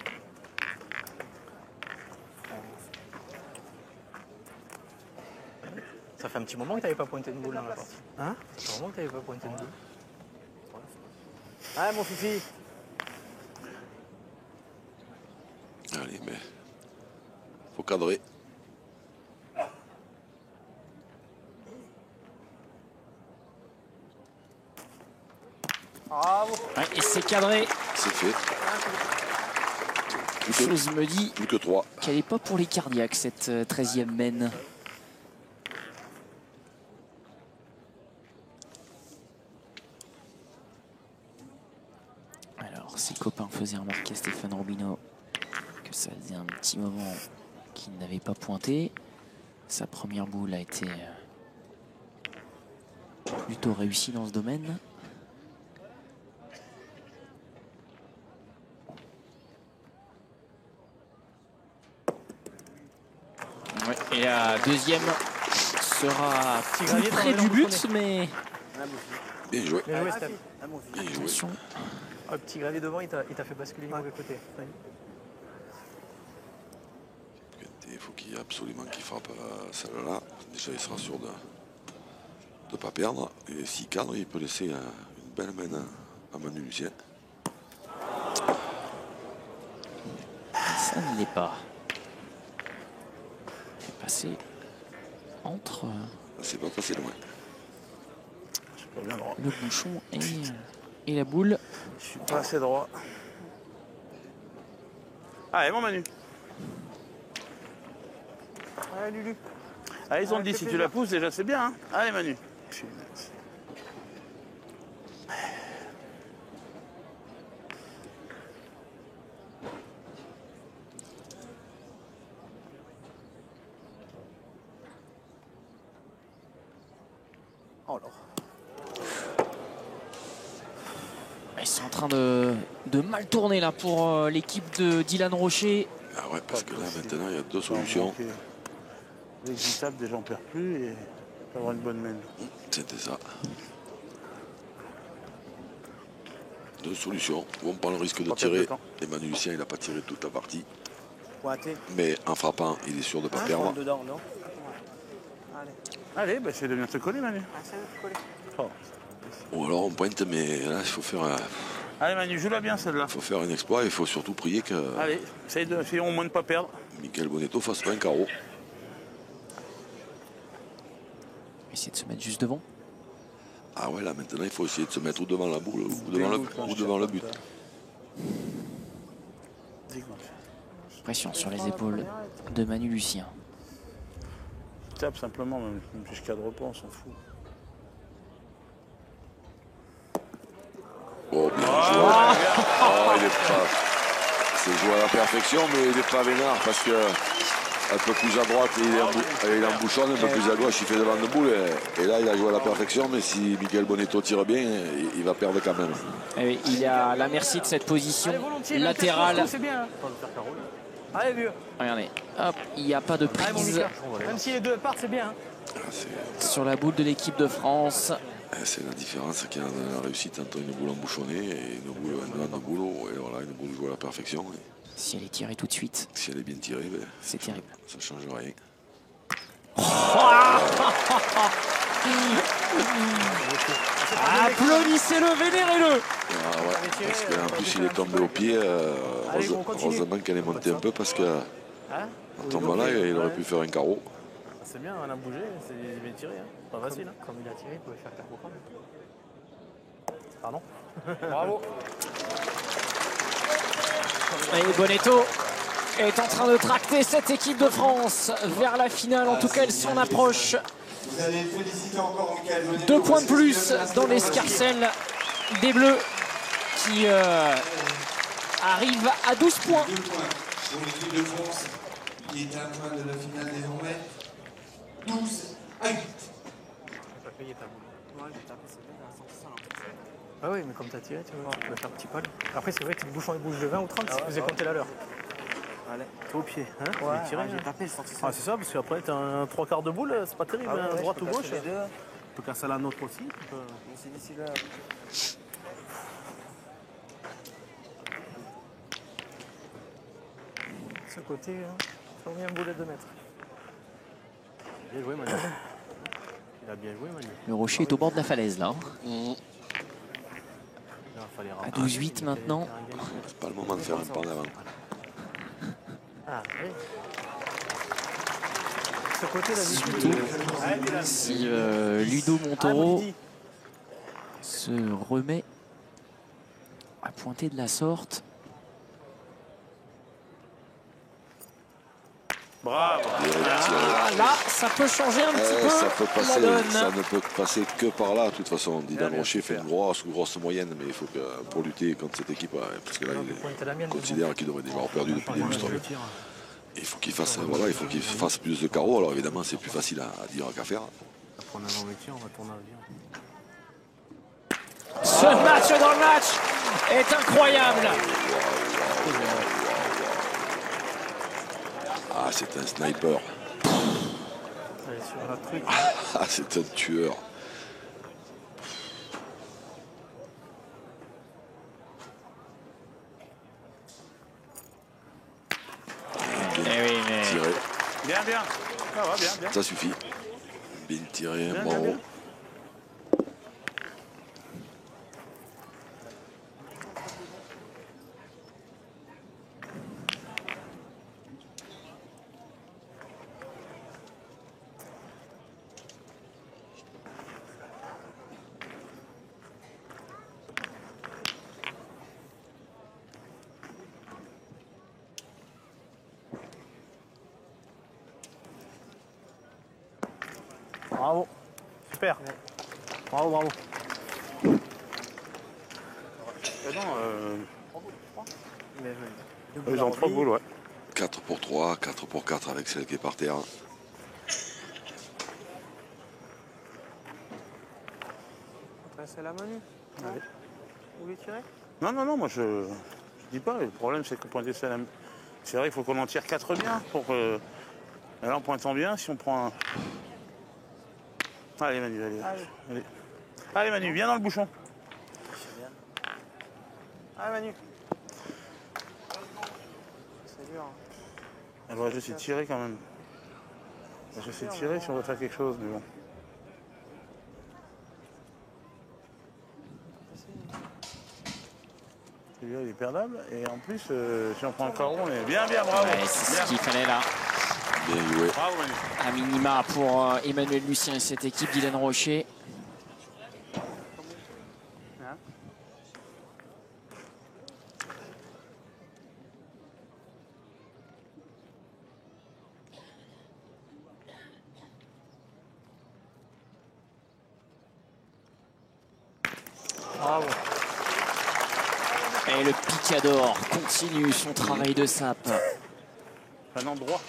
G: Ça fait un petit moment que tu n'avais pas pointé une boule dans la partie.
F: Hein?
G: Ça fait un moment que tu n'avais pas pointé une boule.
F: Allez, mon fifi.
B: Allez, mais faut cadrer.
F: Bravo.
A: Ouais, et c'est cadré.
B: C'est fait.
A: Quelque chose me dit
B: Plus que 3.
A: qu'elle n'est pas pour les cardiaques, cette 13e main. Alors, ses copains faisaient remarquer à Stéphane Robineau que ça faisait un petit moment qu'il n'avait pas pointé. Sa première boule a été plutôt réussie dans ce domaine. Ouais, et la deuxième sera
G: Petit
A: plus
G: gravier,
A: près
G: t'en
A: du
G: mets dans
A: but,
G: le
A: mais
B: Bien joué.
G: Bien joué, Steph.
B: Bien joué.
A: attention.
G: Ah, le petit gravier devant, il t'a fait basculer du mauvais côté. Ouais.
B: Il faut qu'il absolument qu'il frappe celle-là. Déjà, il sera sûr de ne pas perdre. Et s'il cadre, il peut laisser une belle main à Manu Lucien.
A: Ça ne l'est pas. C'est passé entre
B: C'est pas passé loin.
A: le bouchon et la boule.
E: Je suis pas assez droit. Allez, mon Manu.
C: Allez, Lulu.
H: Ah, ils ont dit, si tu la pousses, déjà, c'est bien. Hein. Allez, Manu.
E: Oh là.
A: Ils sont en train de mal tourner là pour l'équipe de Dylan Rocher.
B: Ah ouais, parce que là, maintenant, il y a deux solutions.
H: Dès que j'y tape, déjà, on perd plus et on peut avoir une bonne main.
B: C'était ça. Deux solutions. On prend le risque de tirer. Et Manu Lucien, il n'a pas tiré toute la partie. Mais en frappant, il est sûr de ne pas perdre.
C: Dedans, non?
H: Allez, bah, essaye de bien te coller, Manu. Oh.
B: Ou alors on pointe, mais là, il faut faire,
H: Allez, Manu, joue-la bien, celle-là.
B: faut faire un exploit. Il faut surtout prier que
H: Allez, essayons au moins de ne pas perdre.
B: Michael Bonetto fasse pas un carreau.
A: Essayer de se mettre juste devant.
B: Ah ouais, là, maintenant, il faut essayer de se mettre ou devant la boule ou devant le but.
A: Pression sur les épaules de Manu Lucien.
H: Tape simplement, même jusqu'à de repos, on s'en fout.
B: Oh, bien joué. Oh, il est pas... C'est joué à la perfection, mais il n'est pas vénard parce que un peu plus à droite, il embouchonne, un peu plus à gauche, il fait devant de boule. Et là, il a joué à la perfection, mais si Michael Bonetto tire bien, il va perdre quand même.
A: Et oui, il est à la merci de cette position latérale.
E: C'est bien. Allez, vieux.
A: Regardez, hop, il n'y a pas de prise
E: Même si les deux partent, c'est bien.
A: sur la boule de l'équipe de France.
B: C'est la différence qu'il y a dans la réussite entre une boule embouchonnée et une boule de boulot. Et voilà, une boule jouée à la perfection. Et
A: si elle est tirée tout de suite,
B: si elle est bien tirée, ben,
A: c'est terrible.
B: Ça ne change rien.
A: Applaudissez-le, vénérez-le.
B: Ah ouais, parce qu'en plus il est tombé au pied. Heureusement qu'elle est montée un peu parce que en tombant là, il aurait pu faire un carreau.
E: C'est bien, on a bougé, c'est bien tiré. Hein. Pas facile. Hein. Comme il a tiré, il pouvait faire carreau quand même. Pardon. Bravo.
A: Et Bonetto est en train de tracter cette équipe de France vers la finale. En tout cas, elle s'en approche.
D: Vous allez féliciter encore Michael Bonetto.
A: 2 points de plus dans l'escarcelle des Bleus qui arrive à 12 points.
D: 2 points pour l'équipe de France qui est à un point de la finale désormais. 12 à 8.
G: T'as payé ta boule. Ouais, j'ai tapé, c'est bien, elle a senti ça là. Ah oui, mais comme t'as tiré, tu vas faire un petit pal. Après, c'est vrai que le bouchon il bouge de 20 ou 30, si tu faisais compter la leur.
E: Allez. T'es au pied. Hein
G: Ouais,
E: j'ai tiré.
G: j'ai tapé, j'ai senti ça.
E: Ah, c'est ça, parce qu'après, t'as un 3/4 de boule, c'est pas terrible, hein, droite ou gauche.
G: Les deux.
E: Tu peux casser la nôtre aussi.
G: Mais c'est d'ici là. Ce côté, faut bien boulet de mètres.
E: Bien joué, Manu. Il a bien joué, Manu.
A: Le rocher est au bord de la falaise là. À 12-8 maintenant.
B: C'est pas le moment de faire un pas en avant.
G: Ah, oui. Ce côté, là,
A: Si Ludo Montoro se remet à pointer de la sorte.
H: Bravo.
A: Ah, là, ça peut changer un petit peu
B: Ça peut
A: la
B: passer,
A: donne.
B: ça ne peut passer que par là. De toute façon, Dylan Rocher fait une grosse moyenne, mais il faut que pour lutter contre cette équipe, parce que là, il considère qu'il aurait déjà perdu depuis des lustres. Il faut qu'il fasse, voilà, il faut qu'il fasse plus de carreaux. Alors évidemment, c'est plus facile à dire qu'à faire.
E: Après, on a un métier, on va tourner à
A: Ce match dans le match est incroyable.
B: Ah, c'est un sniper.
G: sur la truc.
B: Ah, c'est un tueur. Tiré.
H: Bien, bien. Ça va, bien, bien.
B: Ça suffit. Bien tiré,
H: Bien,
B: bravo.
H: bien, bien.
G: Bravo. Super. Bravo, bravo.
H: Ils ont 3 boules, ouais.
B: 4 pour 3, 4 pour 4 avec celle qui est par terre.
C: C'est la Manu.
G: Allez.
C: Vous voulez tirer?
H: Non, moi je dis pas. Le problème, c'est que pointer ça, c'est vrai qu'il faut qu'on en tire 4 bien pour que. Là, en pointant bien, si on prend un. Allez, Manu, allez. Allez, Manu, viens dans le bouchon.
C: Allez, Manu. C'est dur. Hein.
H: Elle va essayer de tirer quand même. Elle va essayer de tirer si on veut faire quelque chose, mais bon. Celui-là, il est perdable. Et en plus, si on prend un carreau, on est bien, bravo.
A: Ouais, c'est ce qu'il fallait là.
B: Bien joué.
H: Bravo, Manu.
A: À minima pour Emmanuel Lucien et cette équipe. Dylan Rocher.
G: Bravo.
A: Et le picador continue son travail de sape.
H: Un endroit.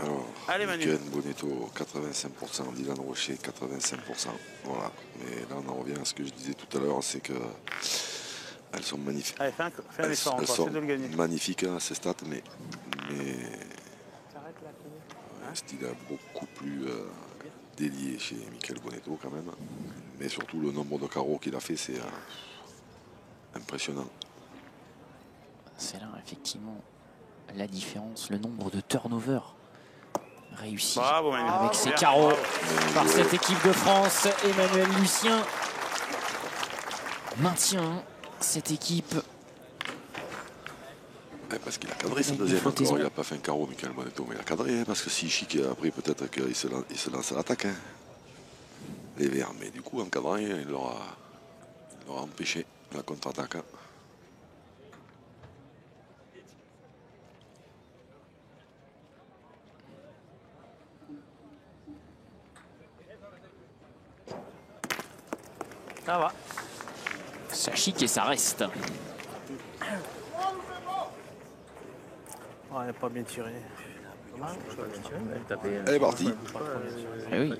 B: Alors,
H: Allez, Manu.
B: Ken Bonetto, 85%, Dylan Rocher, 85%. Voilà. Mais là, on en revient à ce que je disais tout à l'heure, c'est que elles sont magnifiques.
H: Allez, fais un effort
B: Elles
H: encore,
B: sont
H: c'est de le gagner.
B: magnifiques hein, ces stats, mais
C: T'arrêtes là, Kenny.
B: un style beaucoup plus délié chez Michael Bonetto quand même. Mais surtout le nombre de carreaux qu'il a fait, c'est impressionnant.
A: C'est là effectivement la différence, le nombre de turnovers réussis
H: Bravo, Manu.
A: avec ses
H: Bien,
A: carreaux
H: bravo.
A: par cette équipe de France. Emmanuel Lucien maintient cette équipe.
B: Ouais, parce qu'il a cadré sa deuxième encore, il n'a pas fait un carreau Michael Bonetto, mais il a cadré, hein, parce que si chic après peut-être qu'il se lance à l'attaque. Hein. Les Verts, mais du coup en cadrant, il l'aura empêché la contre-attaque.
G: Ça va.
A: Ça chic et ça reste.
G: On n'a pas bien tiré.
B: Elle est partie.
A: Eh oui.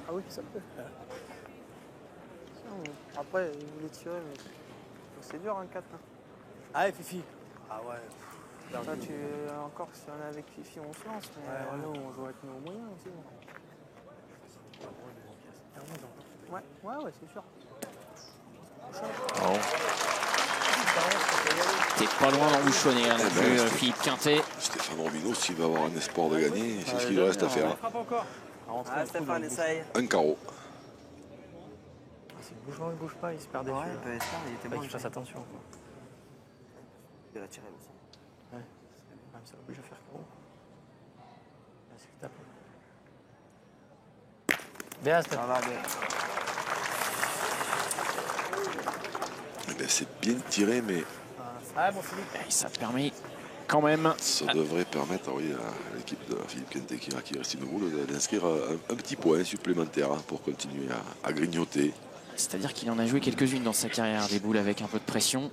C: Ah oui, ça peut. Après, il voulait tirer, mais c'est dur un 4. Hein.
G: Allez, Fifi. Ah ouais.
C: Ça, encore, si on est avec Fifi, on se lance, mais nous, on joue avec nos moyens aussi. Ouais, c'est sûr.
A: T'es pas loin d'embouchonner hein, non plus, Philippe Quintet.
B: Stéphane Robineau, s'il va avoir un espoir de gagner, c'est ce qu'il lui reste à faire.
G: Frappe encore.
F: Ah, Stéphane, essaye.
B: Un carreau.
G: Si le bouchon ne bouge pas, il se perd des
F: Ouais,
G: yeux.
F: il peut être là, il était
G: Faut
F: bon.
G: qu'il fasse attention. Quoi.
F: Il a tiré aussi.
G: Ouais. Même ça oblige à faire carreau. Là, c'est le tape. Bien, Stéphane.
F: Ça va bien.
B: Eh bien, c'est bien tiré, mais
G: Ah, bon, Philippe.
A: Et ça permet quand même.
B: ça devrait permettre oui, à l'équipe de Philippe Quintet qui reste une boule d'inscrire un petit point supplémentaire hein, pour continuer à grignoter.
A: C'est-à-dire qu'il en a joué quelques-unes dans sa carrière, des boules avec un peu de pression.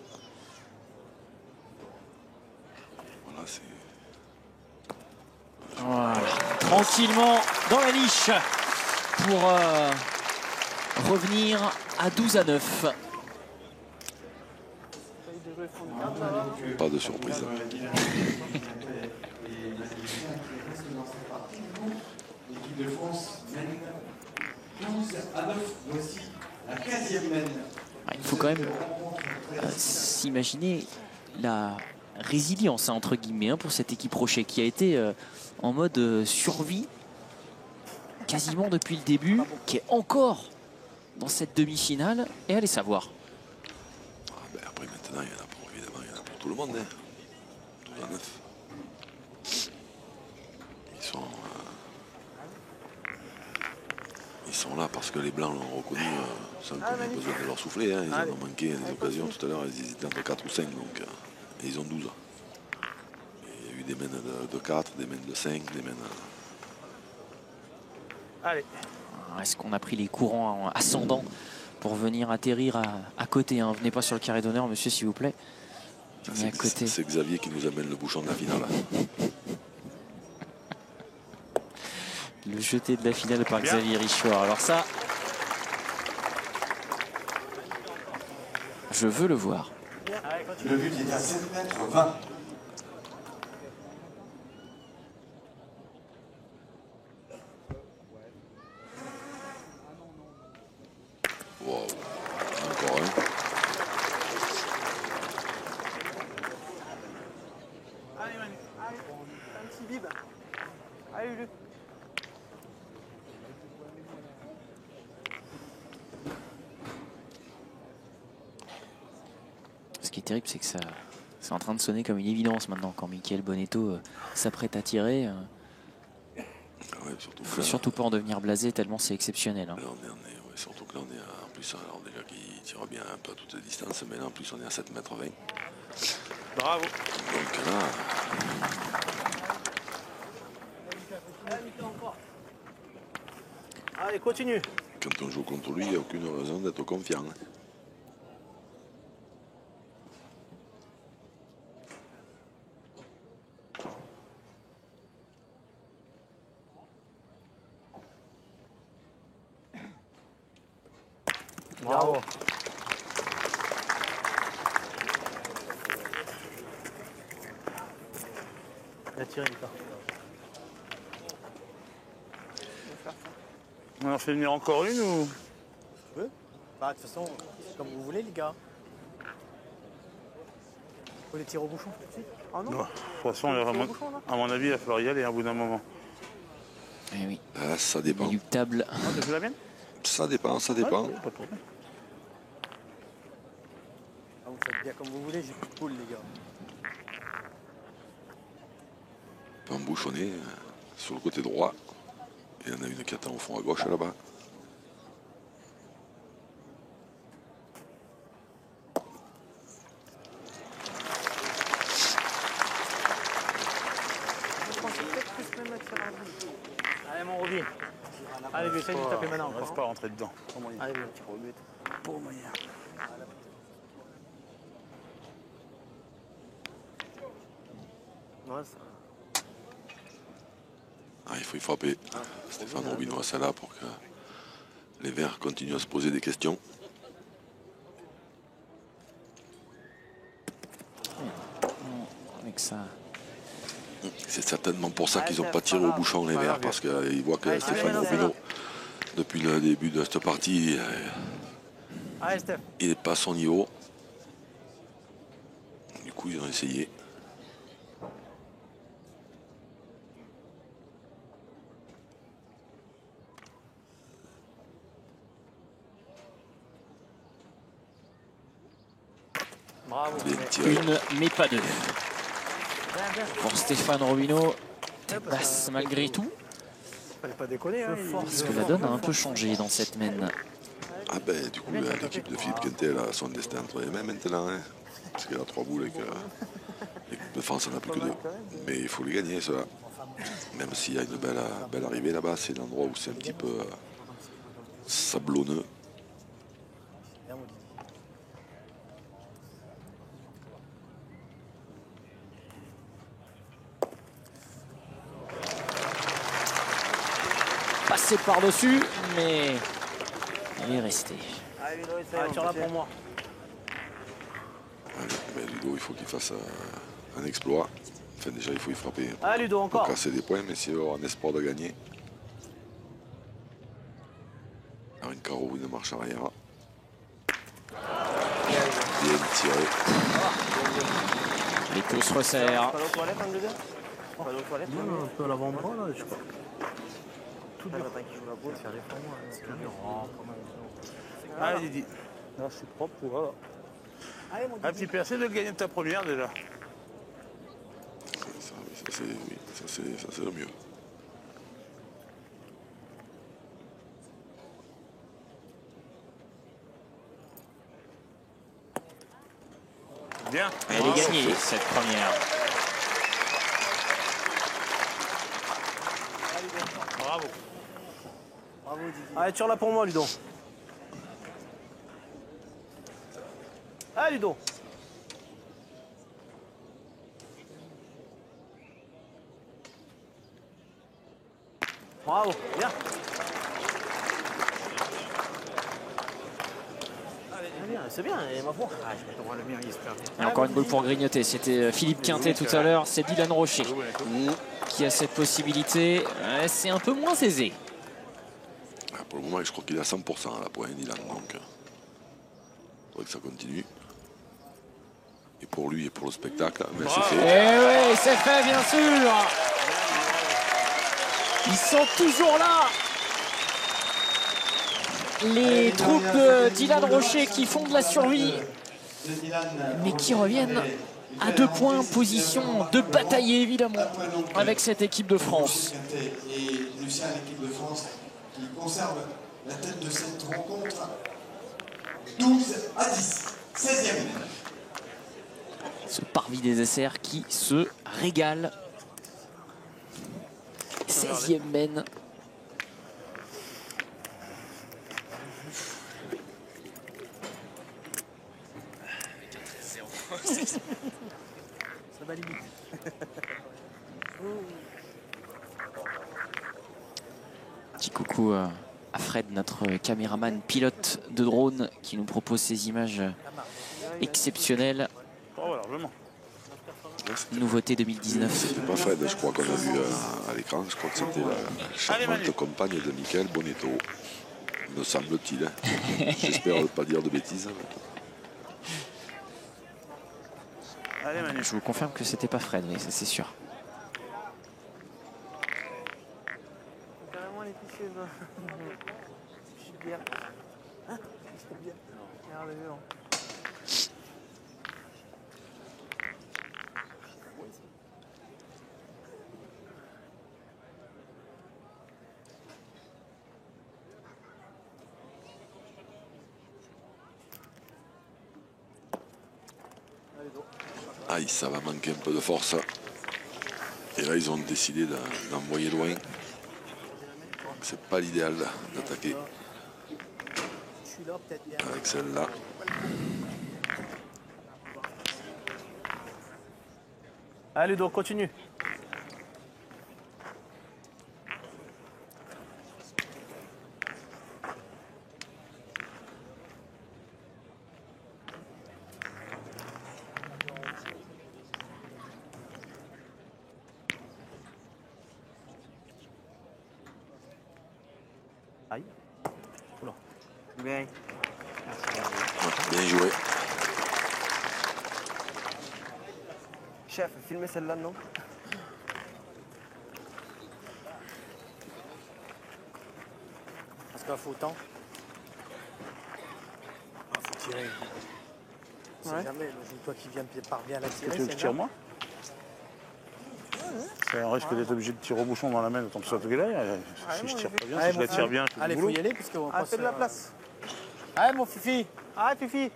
B: Voilà, c'est
A: Voilà. Tranquillement dans la niche pour revenir à 12-9.
B: pas de surprise.
D: L'équipe de France mène 12-9. Voici la 15e mène.
A: Il faut quand même s'imaginer la résilience, hein, entre guillemets, hein, pour cette équipe Rocher qui a été en mode survie quasiment depuis le début, qui est encore dans cette demi-finale. Et allez savoir.
B: Ah, ben, après, maintenant, il y en a pour, évidemment, il y en a pour tout le monde. Hein. 12-9. sont là parce que les Blancs l'ont reconnu sans qu'on ait besoin de leur souffler. Hein. Ils en ont manqué des occasions tout à l'heure. Ils hésitaient entre 4 ou 5, donc et ils ont 12. Il y a eu des mènes de 4, des mènes de 5, des mènes...
E: Allez.
A: Est-ce qu'on a pris les courants ascendants pour venir atterrir à côté, hein. Venez pas sur le carré d'honneur, monsieur, s'il vous plaît. Venez à côté.
B: C'est Xavier qui nous amène le bouchon de la finale.
A: Le jeté de la finale par Xavier Richard. Alors ça, je veux le voir.
D: Le but est à 7 mètres 20.
B: Wow. Encore un.
C: Allez, Manu. Allez, un petit bib. Allez, Lulu.
A: Ce qui est terrible, c'est que ça, c'est en train de sonner comme une évidence maintenant. Quand Michael Bonetto s'apprête à tirer,
B: Ouais, surtout
A: il faut surtout pas en devenir blasé tellement c'est exceptionnel. Hein.
B: là, surtout que là, on est en plus, alors déjà qu'il tire bien un peu à toutes les distances, mais là, en plus, on est à 7 mètres 20.
E: Bravo.
B: Donc là,
E: Allez, continue.
B: quand on joue contre lui, il n'y a aucune raison d'être confiant. Hein.
E: Bravo. Il a tiré, Lucas.
H: On en fait venir encore une ou...
G: Bah, de toute façon, c'est comme vous voulez, les gars. Faut les tirer au bouchon tout de suite.
C: Oh non.
H: Non. De toute façon, à mon avis, il va falloir y aller à bout d'un moment.
A: Eh oui,
B: Ah, ça dépend.
A: inéluctable.
H: Ah, t'as vu la mienne?
B: Ça dépend, ça dépend.
H: Ouais, pas de problème.
G: Ah, vous faites bien comme vous voulez, j'ai plus de poule, les gars.
B: On peut embouchonner sur le côté droit. Et il y en a une qui attend au fond à gauche là-bas.
C: Je pense peut-être plus même à tirer à but.
E: Allez, mon Roby. Allez, lui, essaye de taper maintenant.
H: On reste pas rentrer dedans.
E: Allez, lui, tire au but.
H: Pour moyen.
C: Ouais, ça.
B: Ah, il faut y frapper. Stéphane Robino à celle-là pour que les Verts continuent à se poser des questions.
A: Avec ça.
B: C'est certainement pour ça qu'ils n'ont pas tiré au bouchon les Verts, parce qu'ils voient que Stéphane Robino, depuis le début de cette partie,
E: Allez, Steph.
B: il n'est pas à son niveau. Du coup, ils ont essayé.
E: Bravo.
B: Bien tiré.
A: Une, mais pas deux. Pour Stéphane Robino, tête basse malgré tout.
E: Fallait pas déconner, hein.
A: Parce que la donne a un peu changé dans cette mène.
B: Ah ben du coup l'équipe de Philippe Quintet elle a son destin entre les mains maintenant, hein, parce qu'elle a 3 boules et que l'équipe de France n'en a plus que 2. Mais il faut les gagner ceux-là. Même s'il y a une belle arrivée là-bas, c'est l'endroit où c'est un petit peu sablonneux.
A: Passé par-dessus, mais elle est restée.
C: Allez, Ludo, essaye.
E: Allez, tire-la pour moi.
B: Allez, ben, Ludo, il faut qu'il fasse un exploit. Enfin déjà il faut y frapper
E: Allez, Ludo,
B: pour
E: encore.
B: casser des points, mais s'il veut avoir un espoir de gagner. Alors une carreau, une marche arrière. Bien tiré.
A: Les queues se resserrent.
C: Pas d'eau aux toilettes, hein, Ludo? Pas d'eau aux toilettes?
E: Non, un peu à l'avant-bras, là, je sais pas.
C: Tout dur. J'attends qu'il joue la boule.
H: Allez, Didi. Là, c'est propre, voilà.
C: Allez, mon
H: Un petit peu, essaie de gagner ta première déjà.
B: Ça c'est le mieux.
H: Bien.
A: Elle est gagnée, cette première.
H: Bravo.
C: Bravo Didier.
E: Allez, tire-la pour moi, Ludo. Allez, Ludo. Bravo, bien. C'est bien, et ma foi.
G: Ah, je vais devoir le mien, il se perd.
A: Et encore une boule pour grignoter. C'était Philippe Quintet tout à l'heure. C'est Dylan Rocher qui a cette possibilité. C'est un peu moins aisé.
B: Pour le moment, je crois qu'il est à 100% à la pointe, Dylan. Donc, il faudrait que ça continue. Et pour lui et pour le spectacle, mais c'est fait.
A: Eh oui, c'est fait, bien sûr. Ils sont toujours là. Les troupes de Dylan Rocher qui font de la survie, mais qui reviennent à 2 points, position de batailler évidemment, avec cette équipe de France.
D: Et Lucien, l'équipe de France, qui conserve la tête de cette rencontre. 12-10, 16e.
A: Ce parvis des SR qui se régale. 16e mène.
C: Ça va limite.
A: Petit coucou à Fred, notre caméraman pilote de drone, qui nous propose ces images exceptionnelles.
H: Bravo, largement.
A: Nouveauté 2019.
B: C'était pas Fred, je crois qu'on a vu à l'écran. Je crois que c'était la charmante compagne de Michael Bonetto. Me semble-t-il. J'espère ne pas dire de bêtises.
H: Allez, Manu.
A: Je vous confirme que c'était pas Fred, oui, c'est sûr.
C: Carrément les clichés, ça. Je suis bien. Hein? Je suis bien. Regarde, violent.
B: Aïe, ça va manquer un peu de force. Et là, ils ont décidé d'envoyer loin. C'est pas l'idéal d'attaquer avec celle-là.
E: Allez, Ludo, continue. Aïe. Oula.
F: Bien.
B: Bien joué.
F: Chef, filmez celle-là, non?
G: Parce qu'il faut autant. Il faut tirer. On sait jamais, toi qui viens par bien la tirer.
H: Tu veux que je tire moi? C'est un risque d'être obligé de tirer au bouchon dans la main, autant que ça te galère. Si je tire pas bien, si je la tire bien, je fais
G: Allez,
H: du
G: il faut
H: boulot.
G: y aller parce qu'on
C: Ah, fais de la place.
G: Allez, mon fifi.
C: Arrête, Fifi.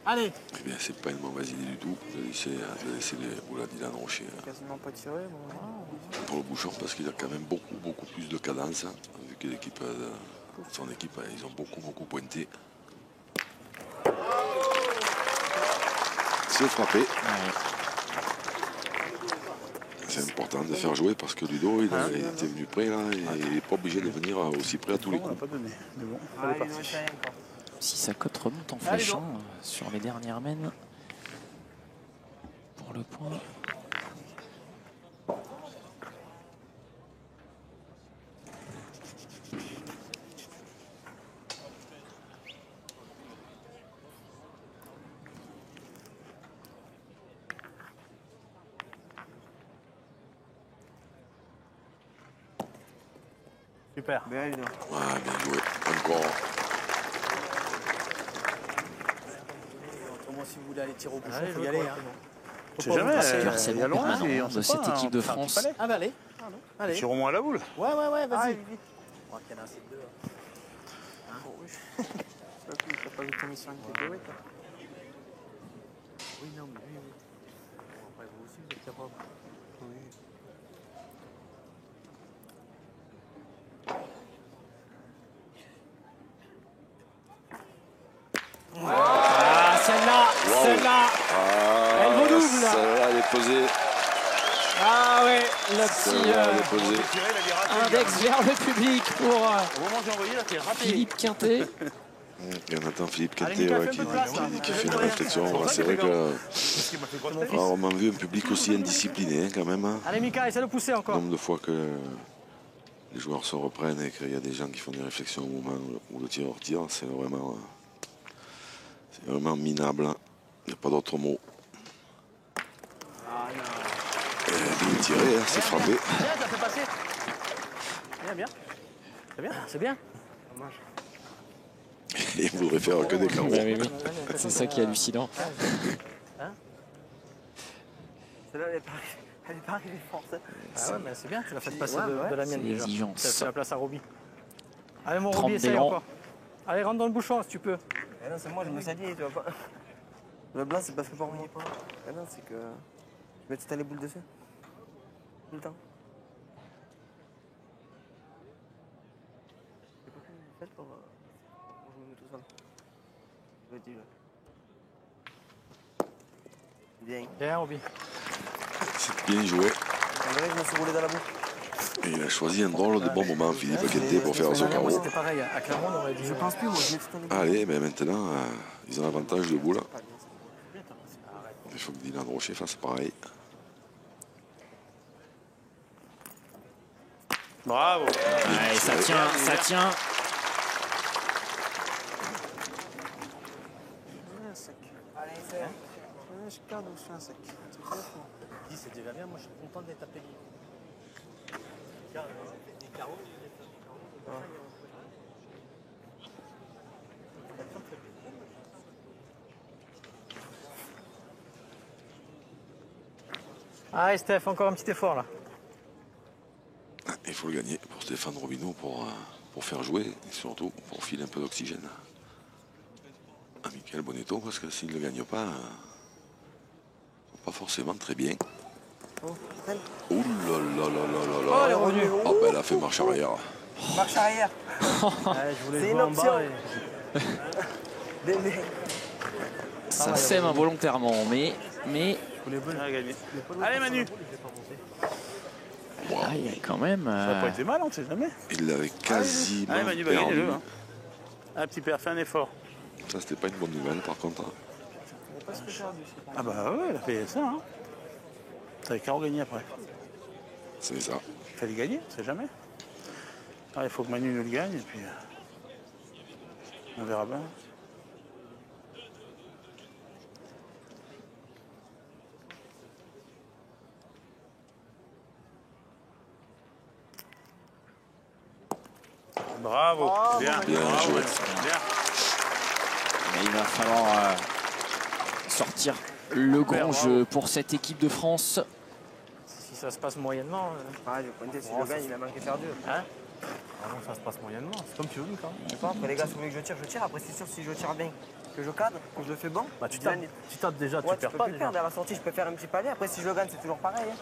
G: Allez.
B: Eh bien, c'est pas une mauvaise idée du tout de laisser les boules à Dylan Rocher
C: Quasiment pas tiré. Bon.
B: pour le bouchon parce qu'il a quand même beaucoup plus de cadence. Vu que l'équipe, son équipe, ils ont beaucoup pointé. C'est frappé. C'est important de faire jouer parce que Ludo, il était venu près là et il n'est pas obligé de venir aussi près à tous les
H: On n'a
B: coups.
H: pas donné, mais bon,
C: Ah,
H: elle est
C: il nous
H: partie.
C: essaye encore.
A: Si sa cote remonte en fléchant sur les dernières mènes pour le point.
E: Super.
F: Bien, Ludo.
B: Ouais, bien joué. Encore.
G: Autrement, si vous voulez aller tirer au bouchon,
E: Allez,
G: il
E: je
G: faut y
E: veux
G: aller.
E: quoi,
G: Hein.
H: Je sais jamais,
A: Parce que
H: il y a
A: harcèlement
H: loin,
A: permanent
H: et on
A: de
H: sait
A: cette
H: pas,
A: équipe de
H: on fait un petit
A: France.
H: palais.
G: Ah, bah allez. Allez.
H: Tire au moins à la boule.
G: Ouais,
C: Ah,
G: vas-y.
C: Vivi.
G: On va qu'il y en a assez de deux.
C: Bon, oui. T'as pas vu ton mission avec les deux, toi?
G: Oui, Oui, non, mais oui, oui. Bon, après, vous aussi, vous êtes capable. Oui.
A: Ah, celle-là,
B: Wow.
A: celle-là, elle vaut double.
B: Celle-là, elle est posée.
A: Ah ouais, le petit
B: Celle-là, elle est posée.
A: index vers le public pour
H: Au moment où j'ai envoyé, là, t'es raté.
A: Philippe Quintet.
B: Et on attend Philippe
G: Allez,
B: Quintet
G: Mika,
B: ouais,
G: fais un peu de place, là.
B: qui fait une réflexion.
G: C'est
B: C'est vrai que
H: Ce qui m'a fait croire.
B: rarement vu un public aussi indiscipliné quand même. Hein.
G: Allez, Mika, essaie de pousser
B: Le
G: encore.
B: nombre de fois que les joueurs se reprennent et qu'il y a des gens qui font des réflexions au moment où le tireur tire, c'est vraiment minable. Il n'y a pas d'autre mot. Bien tiré, hein, c'est frappé.
G: Bien, ça fait passer. Bien, bien. C'est bien, c'est bien.
B: Il voudrait faire que des carreaux.
A: Oui, oui, oui. C'est ça qui est hallucinant.
F: Celle-là, elle est pas arrivée forte.
G: Ah ouais, mais c'est bien, tu l'as fait passer
F: Ouais,
G: de la mienne
A: C'est
G: déjà.
A: l'exigence.
G: Ça fait la place à Roby. Allez, mon
A: 30
G: Roby, essaye
A: d'élan.
G: encore. Allez, rentre dans le bouchon si tu peux.
F: Eh non, c'est moi, je me suis dit, tu vois pas. Le blanc, c'est pas fait pour moi. Eh non, c'est que. Je mets tout les boules dessus. Tout le temps. C'est quoi que vous faites pour je me mets tout seul. Je le dis là. Bien.
G: Bien, Roby.
B: C'est bien joué.
F: On dirait que je me suis roulé dans la boue.
B: Et il a choisi un drôle de bon moment, Philippe Quintet, pour faire son
G: Moi,
B: carreau.
G: c'était pareil. À Clermont, on aurait dit.
F: Je pense plus, moi, je mets tout les boules.
B: Allez, mais maintenant, ils ont l'avantage de boule. Il faut que Dylan Rocher fasse pareil.
H: Bravo.
A: Ouais, ça tient, ça tient.
C: un sec. Allez, c'est. Je garde ou je fais un sec. C'est pas fou.
G: Dis, c'est déjà bien. Moi, je suis content de les taper libre. Des carreaux, Allez, Steph, encore un petit effort là.
B: Il faut le gagner pour Stéphane Robineau pour faire jouer et surtout pour filer un peu d'oxygène à Michael Bonetto parce que s'il ne le gagne pas, pas forcément très bien.
F: Oh, prenne.
B: Ouh là là là là là
G: Oh,
B: là.
G: elle est revenue.
B: Oh, ben elle a fait marche arrière.
F: Marche arrière.
G: Je voulais
F: C'est
G: jouer
F: une
G: en
F: option.
G: bas.
F: Bébé.
A: Ça sème involontairement, mais
H: On a gagné. Allez, Manu.
A: ah, il y a quand même.
H: Ça n'a pas été mal, on ne sait jamais.
B: Il l'avait quasiment
H: Allez, Manu, va
B: perdu.
H: gagner le. Hein. Ah, petit père, fais un effort.
B: Ça, c'était pas une bonne nouvelle par contre.
H: Ah bah ouais, elle a fait ça. Hein. T'avais qu'à regagner après.
B: C'est ça.
H: Il fallait gagner, on sait jamais. Ah, il faut que Manu nous le gagne et puis on verra bien. Bravo, bien,
B: Bien
H: bravo,
B: joué.
H: bien.
A: Mais il va falloir sortir le grand jeu pour cette équipe de France.
G: Si ça se passe moyennement.
F: Ah, je pointais, si je gagne, il a manqué faire deux.
G: Hein ah non, ça se passe moyennement. C'est comme tu veux, quand même.
F: Je sais pas, après les gars, si vous voulez que je tire. Après, c'est sûr, si je tire bien, que je cadre, que je le fais bon.
G: Bah, tu
F: Dylan,
G: tapes déjà,
F: ouais,
G: tu perds
F: peux
G: pas
F: plus
G: déjà.
F: perdre. À la sortie, je peux faire un petit palier. Après, si je le gagne, c'est toujours pareil. Hein.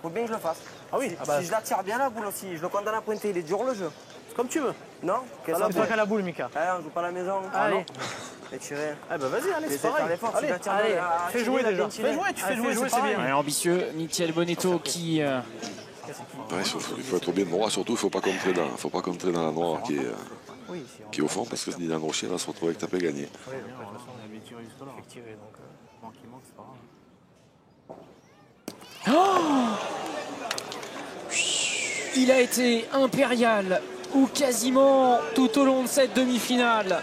F: Faut bien que je le fasse.
G: Ah oui,
F: Si,
G: ah bah,
F: si je la tire bien la boule aussi, je le condamne à pointer, il est dur le jeu.
G: c'est comme tu veux.
F: Non Qu'est-ce
G: Alors,
F: que
G: c'est pas qu'à la boule, Mika.
F: on joue pas à la maison.
G: Allez.
F: Et tirer.
G: Ah bah vas-y, allez, c'est
F: J'essaie de faire
G: pareil.
F: l'effort, si
G: Allez,
F: je la tire
G: allez,
F: bien,
G: fais
F: tirer,
G: jouer
F: la
G: déjà.
F: bien tirer.
G: Fais jouer, tu fais
F: Allez,
G: jouer, c'est
F: pareil.
G: bien.
A: Ouais, ambitieux, Michael Bonetto qui.
B: Ouais, il faut être bien droit, surtout il ne faut pas contrer dans la noire qui est au fond parce que Dylan Rocher va se retrouver avec tapé gagné.
G: Oui, de toute façon, on avait tiré jusque-là. Fait tirer, donc manque, c'est pas grave.
A: Il a été impérial ou quasiment tout au long de cette demi-finale.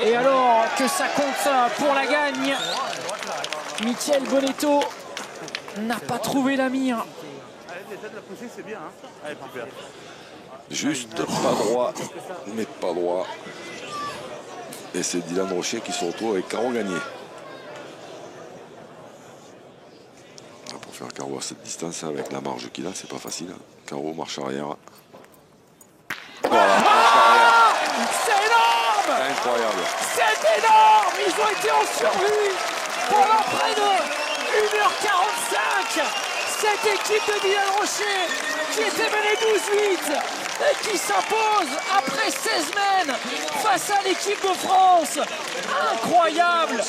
A: Et alors que ça compte pour la gagne, Michael Bonetto n'a pas trouvé la mire.
H: Allez, essaie de la pousser, c'est bien. Hein. Allez, petit père.
B: Juste pas droit, mais pas droit. Et c'est Dylan Rocher qui se retrouve avec carreau gagné. Pour faire carreau à cette distance, avec la marge qu'il a, c'est pas facile. Carreau, marche arrière. Voilà, marche arrière.
A: C'est énorme!
B: Incroyable.
A: C'est énorme! Ils ont été en survie! pendant près de 1h45. Cette équipe de Dylan Rocher qui était menée 12-8 et qui s'impose après 16 semaines face à l'équipe de France. Incroyable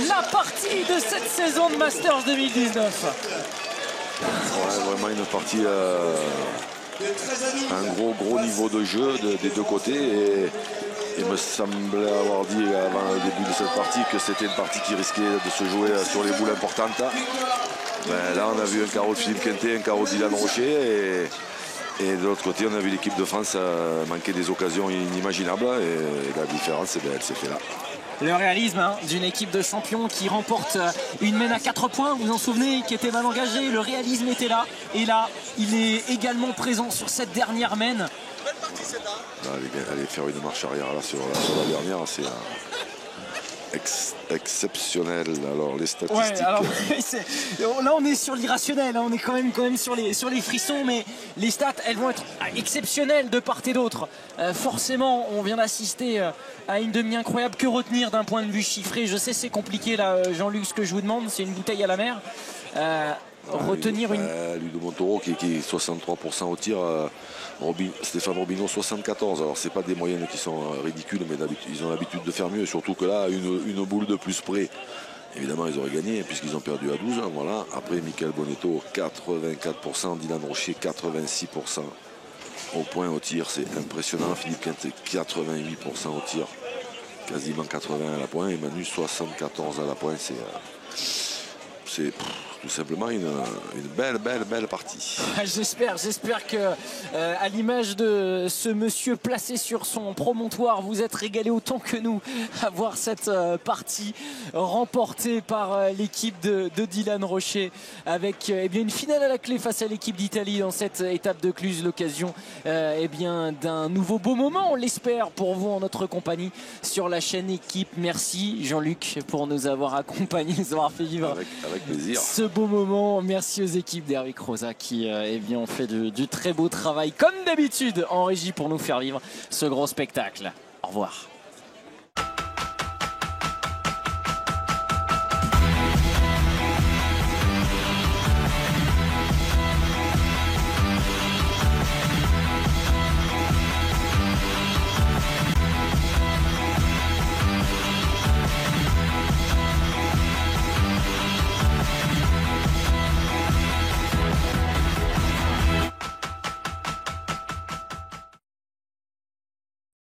A: la partie de cette saison de Masters 2019.
B: Ouais, vraiment une partie, un gros niveau de jeu des deux côtés. Et il me semblait avoir dit avant le début de cette partie que c'était une partie qui risquait de se jouer sur les boules importantes. Ben, là, on a vu un carreau de Philippe Quintet, un carreau de Dylan Rocher. Et de l'autre côté, on a vu l'équipe de France manquer des occasions inimaginables. Et la différence, elle s'est faite là.
A: Le réalisme d'une équipe de champions qui remporte une mène à 4 points, vous vous en souvenez, qui était mal engagée, le réalisme était là. Et là, il est également présent sur cette dernière mène.
B: Là, aller faire une marche arrière là, sur la dernière, c'est exceptionnel. Alors les statistiques.
A: Ouais, alors, là on est sur l'irrationnel, on est quand même sur les frissons, mais les stats elles vont être exceptionnelles de part et d'autre. Forcément, on vient d'assister à une demi incroyable. Que retenir d'un point de vue chiffré? Je sais c'est compliqué là, Jean-Luc, ce que je vous demande, c'est une bouteille à la mer. Retenir une.
B: Ludo Montoro qui est 63% au tir. Stéphane Robineau 74. Alors c'est pas des moyennes qui sont ridicules, mais ils ont l'habitude de faire mieux. Surtout que là, une boule de plus près, évidemment ils auraient gagné puisqu'ils ont perdu à 12. Voilà. Après Michael Bonetto 84%, Dylan Rocher 86%. Au point au tir, c'est impressionnant. Philippe Quintet 88% au tir, quasiment 80 à la pointe. Et Manu 74 à la pointe. C'est tout simplement une belle partie.
A: J'espère que à l'image de ce monsieur placé sur son promontoire, vous êtes régalé autant que nous à voir cette partie remportée par l'équipe de Dylan Rocher avec une finale à la clé face à l'équipe d'Italie dans cette étape de Cluse. L'occasion d'un nouveau beau moment, on l'espère, pour vous en notre compagnie sur la chaîne Équipe. Merci Jean-Luc pour nous avoir accompagnés, nous avoir fait vivre
B: avec plaisir
A: ce beau moment. Merci aux équipes d'Eric Rosa qui ont fait du très beau travail comme d'habitude en régie pour nous faire vivre ce gros spectacle. Au revoir.